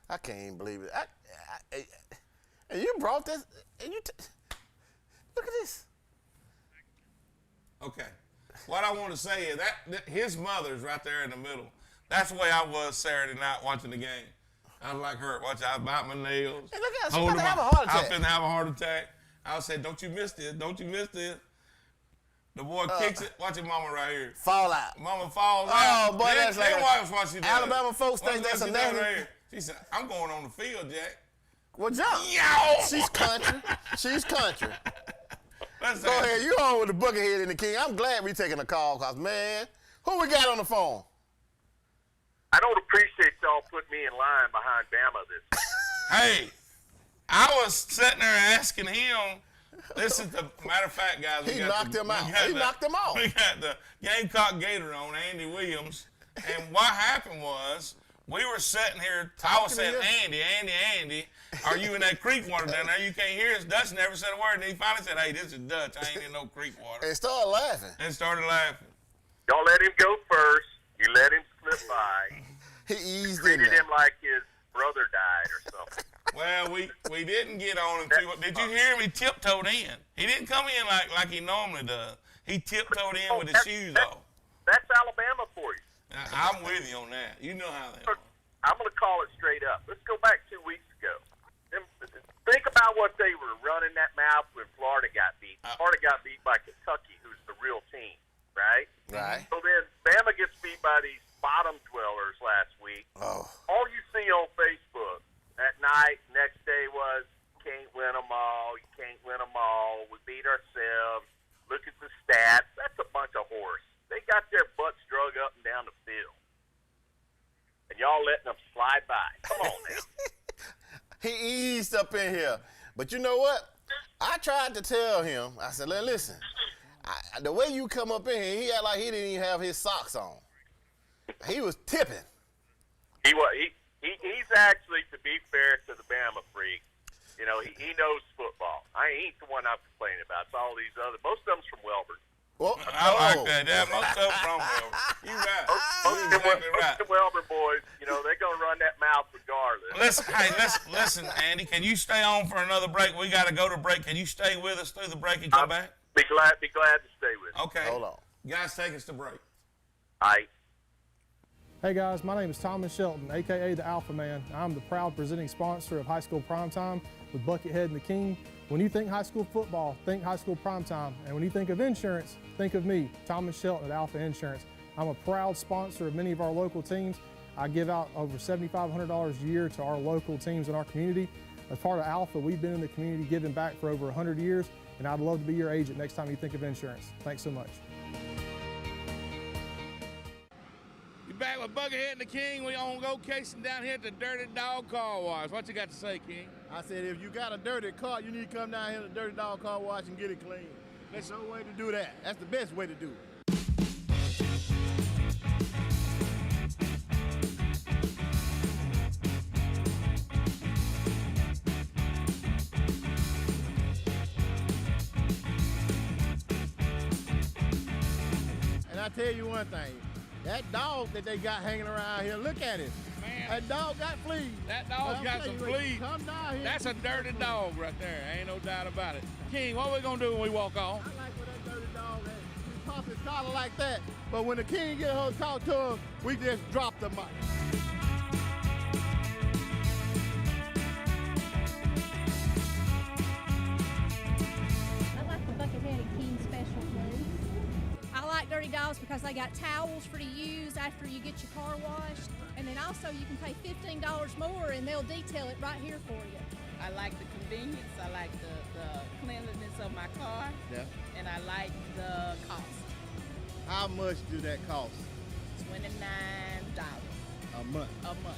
I can't even believe it. And you brought this, and look at this. Okay. What I want to say is that his mother's right there in the middle. That's the way I was Saturday night watching the game. I was like her. Watch, I bite my nails. Hey, look at her. She's going to have a heart attack. I was going to have a heart attack. I said, don't you miss this. Don't you miss this. The boy kicks it. Watch your mama right here. Fall out. Mama falls out. Oh, boy, that's like what she does. Alabama folks think that's a nanny. Right here. She said, I'm going on the field, Jack. Well, jump. Yo! She's country. She's country. Go ahead. You on with the Buckethead and the King. I'm glad we taking a call, because, man, who we got on the phone? I don't appreciate y'all putting me in line behind Bama this week. Hey, I was sitting there asking him. This is the matter of fact, guys. He knocked him out. He knocked him off. We got the Gamecock Gator on, Andy Williams. And what happened was, we were sitting here, I was saying, Andy, are you in that creek water down there? You can't hear us. Dutch never said a word. And he finally said, hey, this is Dutch. I ain't in no creek water. And started laughing. Don't let him go first. You let him slip by. He eased in treated there. him like his brother died or something. Well, we didn't get on him too much. Did you hear him? He tiptoed in. He didn't come in like he normally does. He tiptoed in with his shoes off. That's Alabama for you. I'm with you on that. You know how that is. I'm going to call it straight up. Let's go back 2 weeks ago. Think about what they were running that mouth when Florida got beat. Florida got beat by Kentucky, who's the real team, right? Right. So then Bama gets beat by these bottom dwellers last week. Oh. All you see on Facebook at night, next day was, can't win them all, you can't win them all, we beat ourselves, look at the stats. That's a bunch of horse. They got their butts drug up and down the field. And y'all letting them slide by. Come on now. He eased up in here. But you know what? I tried to tell him. I said, listen, the way you come up in here, he acted like he didn't even have his socks on. He was tipping. He's actually, to be fair to the Bama freak, you know, he knows football. I ain't the one I'm complaining about. It's all these other. Most of them's from Welborn. Well, I like that. Yeah, most of them from Welborn. You right. Most of the Welborn boys, you know, they're gonna run that mouth regardless. Listen, Andy. Can you stay on for another break? We got to go to break. Can you stay with us through the break and come back? Be glad to stay with you. Okay. Hold on. Guys, take us to break. All right. Hey guys, my name is Thomas Shelton, aka the Alpha Man. I'm the proud presenting sponsor of High School Primetime with Buckethead and the King. When you think high school football, think High School Primetime. And when you think of insurance, think of me, Thomas Shelton at Alpha Insurance. I'm a proud sponsor of many of our local teams. I give out over $7,500 a year to our local teams in our community. As part of Alpha, we've been in the community giving back for over 100 years, and I'd love to be your agent next time you think of insurance. Thanks so much. Back with Buckethead and the King. We on location down here at the Dirty Dog Car Wash. What you got to say, King? I said, if you got a dirty car, you need to come down here to the Dirty Dog Car Wash and get it clean. That's the way to do that. That's the best way to do it. And I tell you one thing. That dog that they got hanging around here, look at it. Man, that dog got fleas. That dog's got some fleas. Come down here. That's a dirty dog right there. Ain't no doubt about it. King, what we gonna do when we walk on? I like when that dirty dog is. He pop his collar like that. But when the King get her talk to him, we just drop the mic. I like the Buckethead and King special food. I like Dirty Dogs because they got towels for to use after you get your car washed. And then also you can pay $15 more and they'll detail it right here for you. I like the convenience. I like the cleanliness of my car. Yeah. And I like the cost. How much do that cost? $29 a month. A month.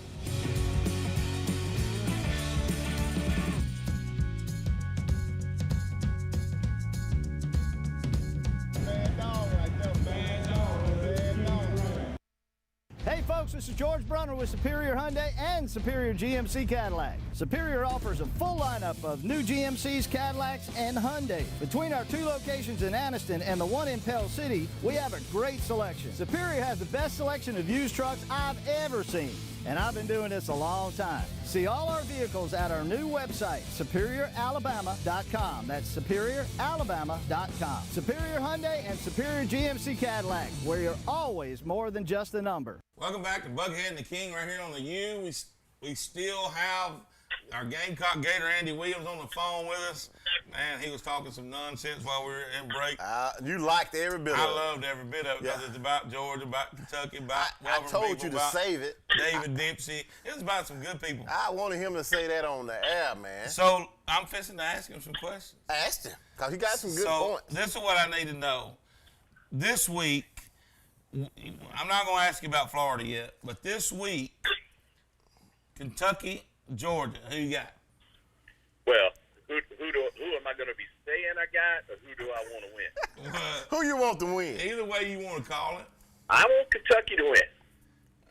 Hey folks, this is George Brunner with Superior Hyundai and Superior GMC Cadillac. Superior offers a full lineup of new GMCs, Cadillacs, and Hyundai. Between our two locations in Anniston and the one in Pell City, we have a great selection. Superior has the best selection of used trucks I've ever seen. And I've been doing this a long time. See all our vehicles at our new website, SuperiorAlabama.com. That's SuperiorAlabama.com. Superior Hyundai and Superior GMC Cadillac, where you're always more than just a number. Welcome back to Buckethead and the King right here on the U. We still have our Gamecock Gator Andy Williams on the phone with us. Man, he was talking some nonsense while we were in break. You liked every bit of it. I loved every bit of it because it's about Georgia, about Kentucky, about I told you to save it. David Dempsey. It was about some good people. I wanted him to say that on the air, man. So I'm fixing to ask him some questions. Ask him, because he got some good points. This is what I need to know. This week, I'm not going to ask you about Florida yet, but this week, Kentucky, Georgia, who you got? Well, who am I going to be saying I got, or who do I want to win? Who you want to win? Either way you want to call it. I want Kentucky to win.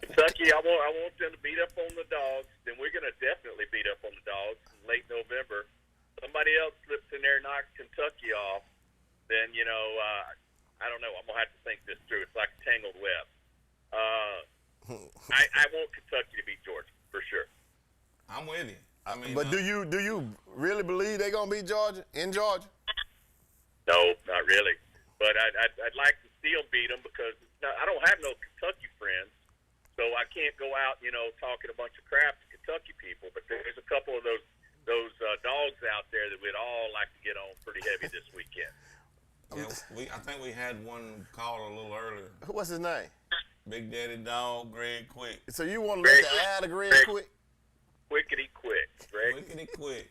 Kentucky, I want them to beat up on the Dogs. Then we're going to definitely beat up on the Dogs in late November. Somebody else slips in there and knocks Kentucky off. Then, you know, I don't know. I'm going to have to think this through. It's like a tangled web. I want Kentucky to beat Georgia, for sure. I'm with you. I mean, but do you really believe they're gonna beat Georgia in Georgia? No, not really. But I'd like to still beat them because I don't have no Kentucky friends, so I can't go out, you know, talking a bunch of crap to Kentucky people. But there's a couple of those dogs out there that we'd all like to get on pretty heavy this weekend. Yeah, I think we had one caller a little earlier. What's his name? Big Daddy Dog, Greg Quick. So you want to let the ad of Greg Quick? Quickety quick, Greg. Quickety quick.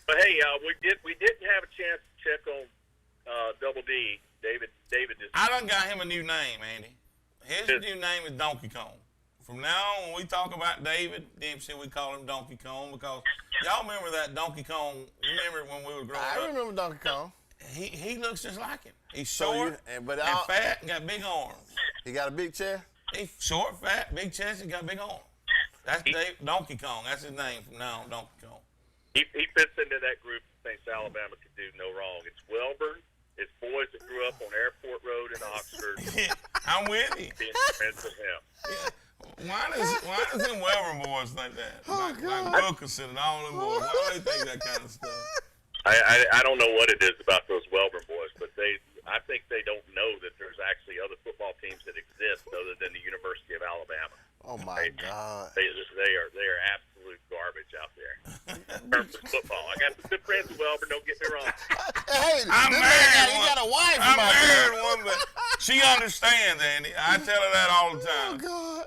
But hey, we didn't have a chance to check on Double D, David. I done got him a new name, Andy. His new name is Donkey Kong From now on, when we talk about David Dempsey, we call him Donkey Kong because y'all remember that Donkey Kong. Remember when we were growing up? I remember Donkey Kong. He looks just like him. He's short and I'll- fat and got big arms. He got a big chest? He's short, fat, big chest, and got big arms. That's Donkey Kong. That's his name from now on, Donkey Kong. He fits into that group that thinks Alabama could do no wrong. It's Welburn. It's boys that grew up on Airport Road in Oxford. I'm with you. Being friends with him. Yeah. Why does them Welburn boys think that? Like Wilkerson and all them boys. Why do they think that kind of stuff? I don't know what it is about those Welburn boys, but I think they don't know that there's actually other football teams that exist other than the University of Alabama. Oh my God! They are absolute garbage out there. In terms of football, I got some good friends with Welburn. Don't get me wrong. Hey, I'm married. He got a wife. I'm married one, but she understands, Andy. I tell her that all the time. Oh God!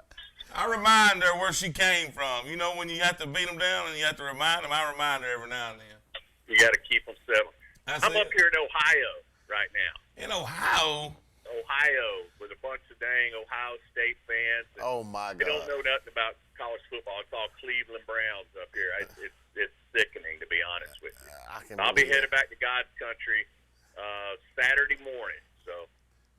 I remind her where she came from. You know when you have to beat them down and you have to remind them. I remind her every now and then. You got to keep them civil. That's I'm it. up here in Ohio right now. In Ohio. Ohio, with a bunch of dang Ohio State fans. Oh my God! They don't know nothing about college football. It's all Cleveland Browns up here. It's sickening, to be honest with you. I'll be headed back to God's country Saturday morning. So,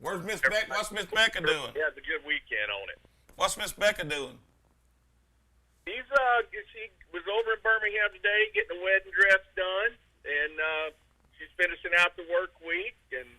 what's Miss Becca doing? Yeah, it's a good weekend on it. What's Miss Becca doing? She was over in Birmingham today getting the wedding dress done, and she's finishing out the work week and.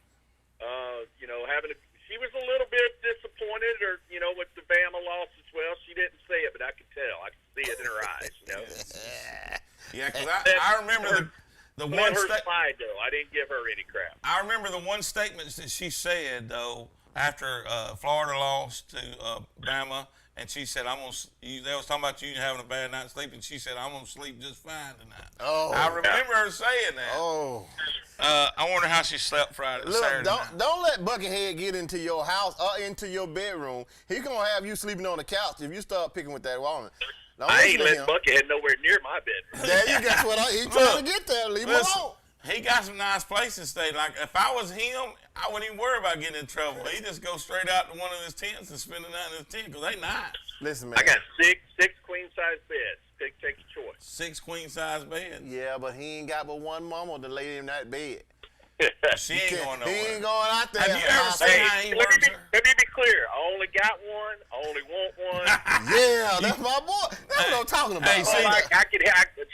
She was a little bit disappointed, or with the Bama loss as well. She didn't say it, but I could tell. I could see it in her eyes. Yeah, because I remember the one side though. I didn't give her any crap. I remember the one statement that she said though after Florida lost to Bama, and she said, they was talking about you having a bad night's sleep, and she said, I'm gonna sleep just fine tonight. Oh, I remember her saying that. Oh. I wonder how she slept Saturday night. Don't let Buckethead get into your house or into your bedroom. He's going to have you sleeping on the couch if you start picking with that woman. I ain't letting Buckethead nowhere near my bedroom. There you go. He's trying to get there. Leave him alone. He got some nice places to stay. Like, if I was him, I wouldn't even worry about getting in trouble. He'd just go straight out to one of his tents and spend the night in his tent because they nice. Listen, man. I got six queen-size beds. Take your choice. 6 queen-size beds? Yeah, but he ain't got but one mama to lay in that bed. She ain't going nowhere. He ain't going out there. Have you ever seen how he works her? Let me be clear. I only got one. I only want one. Yeah, that's my boy. That's what I'm talking about. Hey,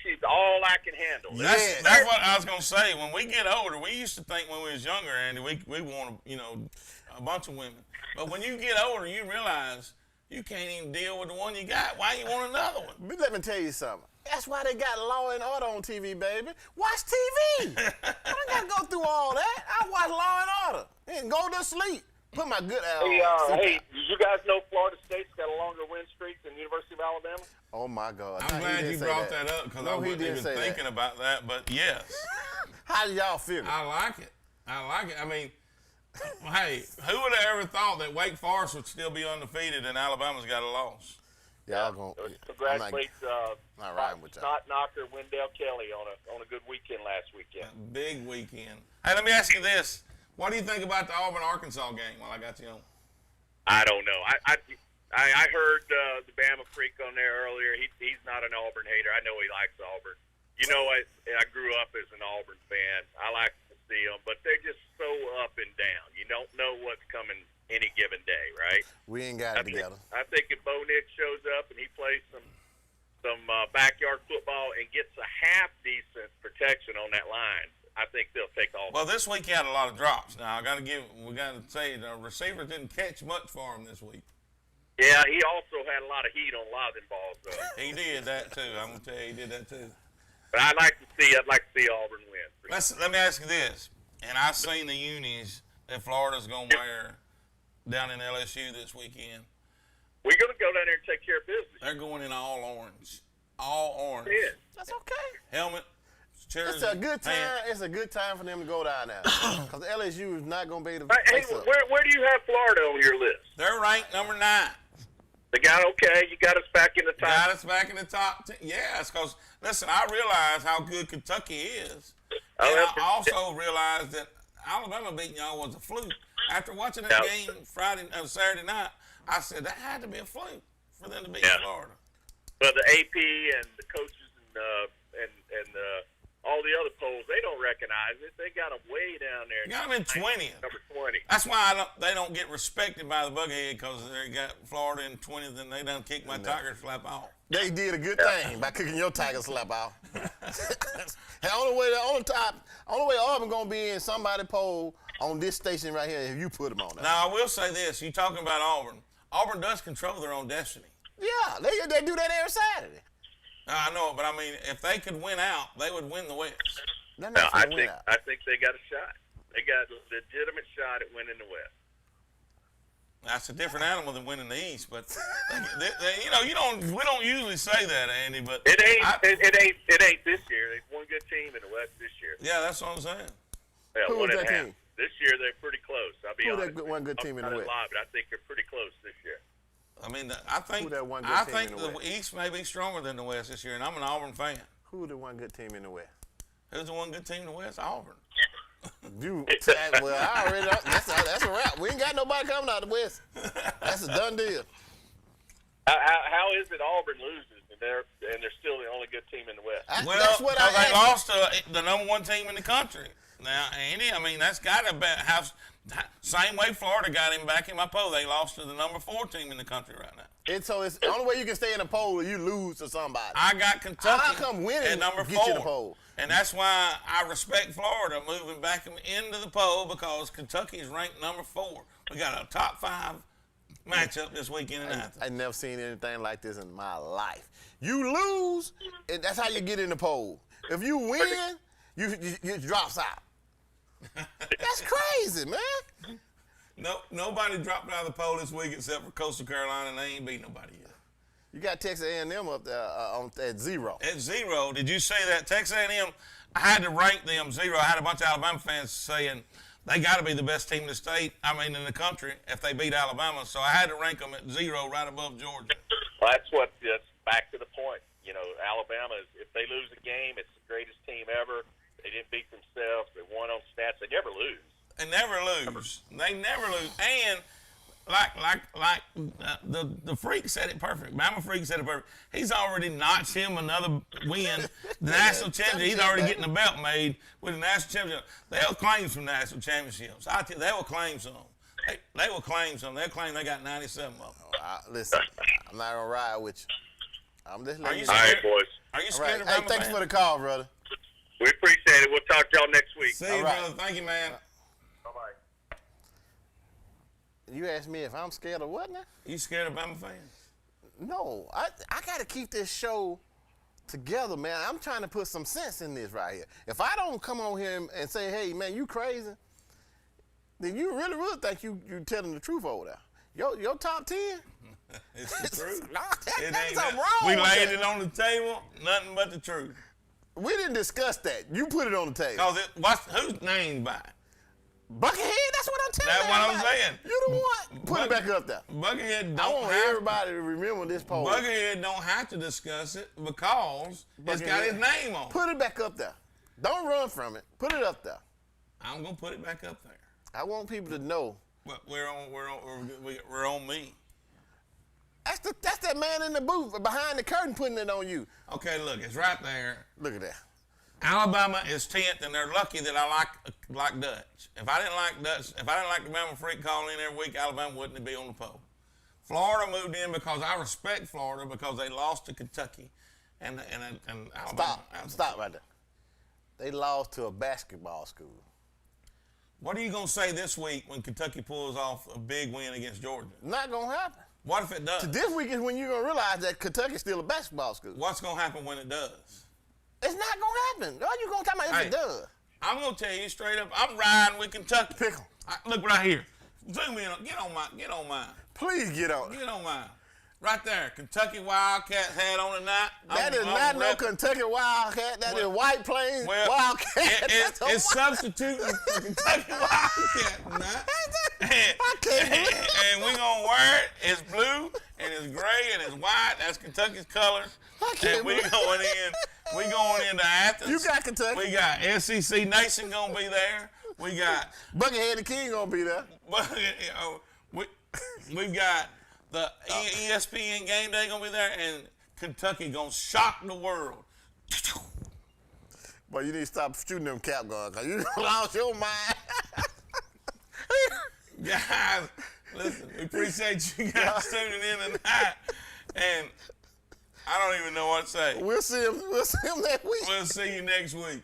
she's all I can handle. That's what I was going to say. When we get older, we used to think when we was younger, Andy, we want a bunch of women. But when you get older, you realize you can't even deal with the one you got. Why you want another one? But let me tell you something. That's why they got Law and Order on TV, baby. Watch TV. I don't got to go through all that. I watch Law and Order and go to sleep. Put my good out. Hey, did you guys know Florida State's got a longer win streak than the University of Alabama? Oh, my God. I'm glad you brought that up because I wasn't even thinking about that, but yes. How do y'all figure? I like it. I mean, hey, who would have ever thought that Wake Forest would still be undefeated and Alabama's got a loss? Y'all gonna congratulate not riding with y'all. Snot knocker Wendell Kelly on a good weekend last weekend. A big weekend. Hey, let me ask you this: what do you think about the Auburn-Arkansas game? While I got you on, I don't know. I heard the Bama freak on there earlier. He's not an Auburn hater. I know he likes Auburn. I grew up as an Auburn fan. I like to see them, but they're just so up and down. You don't know what's coming any given day, right? We ain't got it together. I think if Bo Nix shows up and he plays some backyard football and gets a half decent protection on that line, I think they'll take all. Well, this week he had a lot of drops. Now we got to say the receivers didn't catch much for him this week. Yeah, he also had a lot of heat on a lot of them balls, though. He did that too. I'm gonna tell you, he did that too. But I'd like to see Auburn win. Let me ask you this, and I've seen the unis that Florida's gonna wear down in LSU this weekend. We're going to go down there and take care of business. They're going in all orange. All orange. Yeah. That's okay. Helmet, jersey, It's a good time. pants. It's a good time for them to go down there. Because LSU is not going to be able to Hey, where do you have Florida on your list? They're ranked number 9. They got okay. You got us back in the top. Got us back in the top 10. Yes, because, listen, I realize how good Kentucky is. And I also realized that Alabama beating y'all was a fluke. After watching that game Saturday night, I said that had to be a fluke. for them to be in Florida. But the AP and the coaches and all the other polls, they don't recognize it. They got them way down there. Got them in 20th. Number 20. That's why they don't get respected by the Buckethead, because they got Florida in 20th and they done kicked my Tiger slap off. They did a good thing by kicking your Tiger slap off. The only way Auburn gonna be in somebody poll on this station right here if you put them on there. Now I will say this: you talking about Auburn? Auburn does control their own destiny. Yeah, they do that every Saturday. I know it, but I mean, if they could win out, they would win the West. I think they got a shot. They got a legitimate shot at winning the West. That's a different animal than winning the East, but we don't usually say that, Andy. But it ain't this year. There's one good team in the West this year. Yeah, that's what I'm saying. Yeah, Who was that team? This year they're pretty close. I'll be honest. Who that one good team in the West? But I think they're pretty close this year. I mean, I think the East may be stronger than the West this year, and I'm an Auburn fan. Who the one good team in the West? Who's the one good team in the West? Auburn. Well, I already know. That's a wrap. We ain't got nobody coming out of the West. That's a done deal. How is it Auburn loses and they're still the only good team in the West? That's what they lost to the number one team in the country. Now, Andy, I mean, that's got to have same way Florida got him back in my poll. They lost to the number 4 team in the country right now. And so it's the only way you can stay in the poll is you lose to somebody. I got Kentucky How come winning at number 4. Get you the poll? And that's why I respect Florida moving back into the poll, because Kentucky is ranked number 4. We got a top 5 matchup this weekend in Athens. I've never seen anything like this in my life. You lose, and that's how you get in the poll. If you win, you drops out. That's crazy, man. No, nobody dropped out of the poll this week except for Coastal Carolina, and they ain't beat nobody yet. You got Texas A&M up there at 0. At 0. Did you say that? Texas A&M, I had to rank them 0. I had a bunch of Alabama fans saying they got to be the best team in the state, in the country, if they beat Alabama. So I had to rank them at 0, right above Georgia. Well, that's back to the point. You know, Alabama, if they lose a game, it's the greatest team ever. They didn't beat themselves. They won on stats. They never lose. They never lose. They never lose. And the Freak said it perfect. Bama Freak said it perfect. He's already notched him another win. The national championship. He's already getting a belt made with the national championship. They'll claim some national championships. I tell you, they will claim some. They will claim some. They'll claim they got 97 of them. Listen, I'm not gonna ride with you. I'm just letting you know. All right, boys. Are you scared of Bama? Hey, thanks for the call, brother. We appreciate it. We'll talk to y'all next week. See you, brother. Thank you, man. Bye-bye. You asked me if I'm scared of what now? You scared of Bama fans? No, I got to keep this show together, man. I'm trying to put some sense in this right here. If I don't come on here and say, hey, man, you crazy, then you really think you telling the truth over there. Your top 10? It's the truth. That's something wrong We with laid that. it on the table, nothing but the truth. We didn't discuss that. You put it on the table. Who's named by? Buckethead, that's what I'm telling you. That's what I'm saying. You the one. Put it back up there. Buckethead don't I want have everybody to remember this poll. Buckethead don't have to discuss it because it's got his name on it. Put it back up there. Don't run from it. Put it up there. I'm gonna put it back up there. I want people to know. But we're on me. That's that man in the booth behind the curtain putting it on you. Okay, look, it's right there. Look at that. Alabama is 10th, and they're lucky that I like Dutch. If I didn't like the Bama Freak calling in every week, Alabama wouldn't be on the poll. Florida moved in because I respect Florida because they lost to Kentucky, and Alabama. Stop right there. They lost to a basketball school. What are you gonna say this week when Kentucky pulls off a big win against Georgia? Not gonna happen. What if it does? So this week is when you're gonna realize that Kentucky's still a basketball school. What's gonna happen when it does? It's not gonna happen. All you gonna talk about if it does? I'm gonna tell you straight up. I'm riding with Kentucky. Pick 'em. Look right here. Zoom in. Get on mine. Please get on. Get on mine. Right there. Kentucky Wildcats hat on tonight. That is not no Kentucky Wildcat. That is White Plains Wildcat. It's substituting for Kentucky Wildcat tonight. And we're going to wear it. It's blue, and it's gray, and it's white. That's Kentucky's colors. And we're going into Athens. You got Kentucky. We got SEC Nation going to be there. We got Buckethead the King going to be there. We've got The ESPN game day gonna be there, and Kentucky gonna shock the world. But you need to stop shooting them cap guns, because you lost your mind. Guys, listen, we appreciate you guys tuning in tonight. And I don't even know what to say. We'll see him next week. We'll see you next week.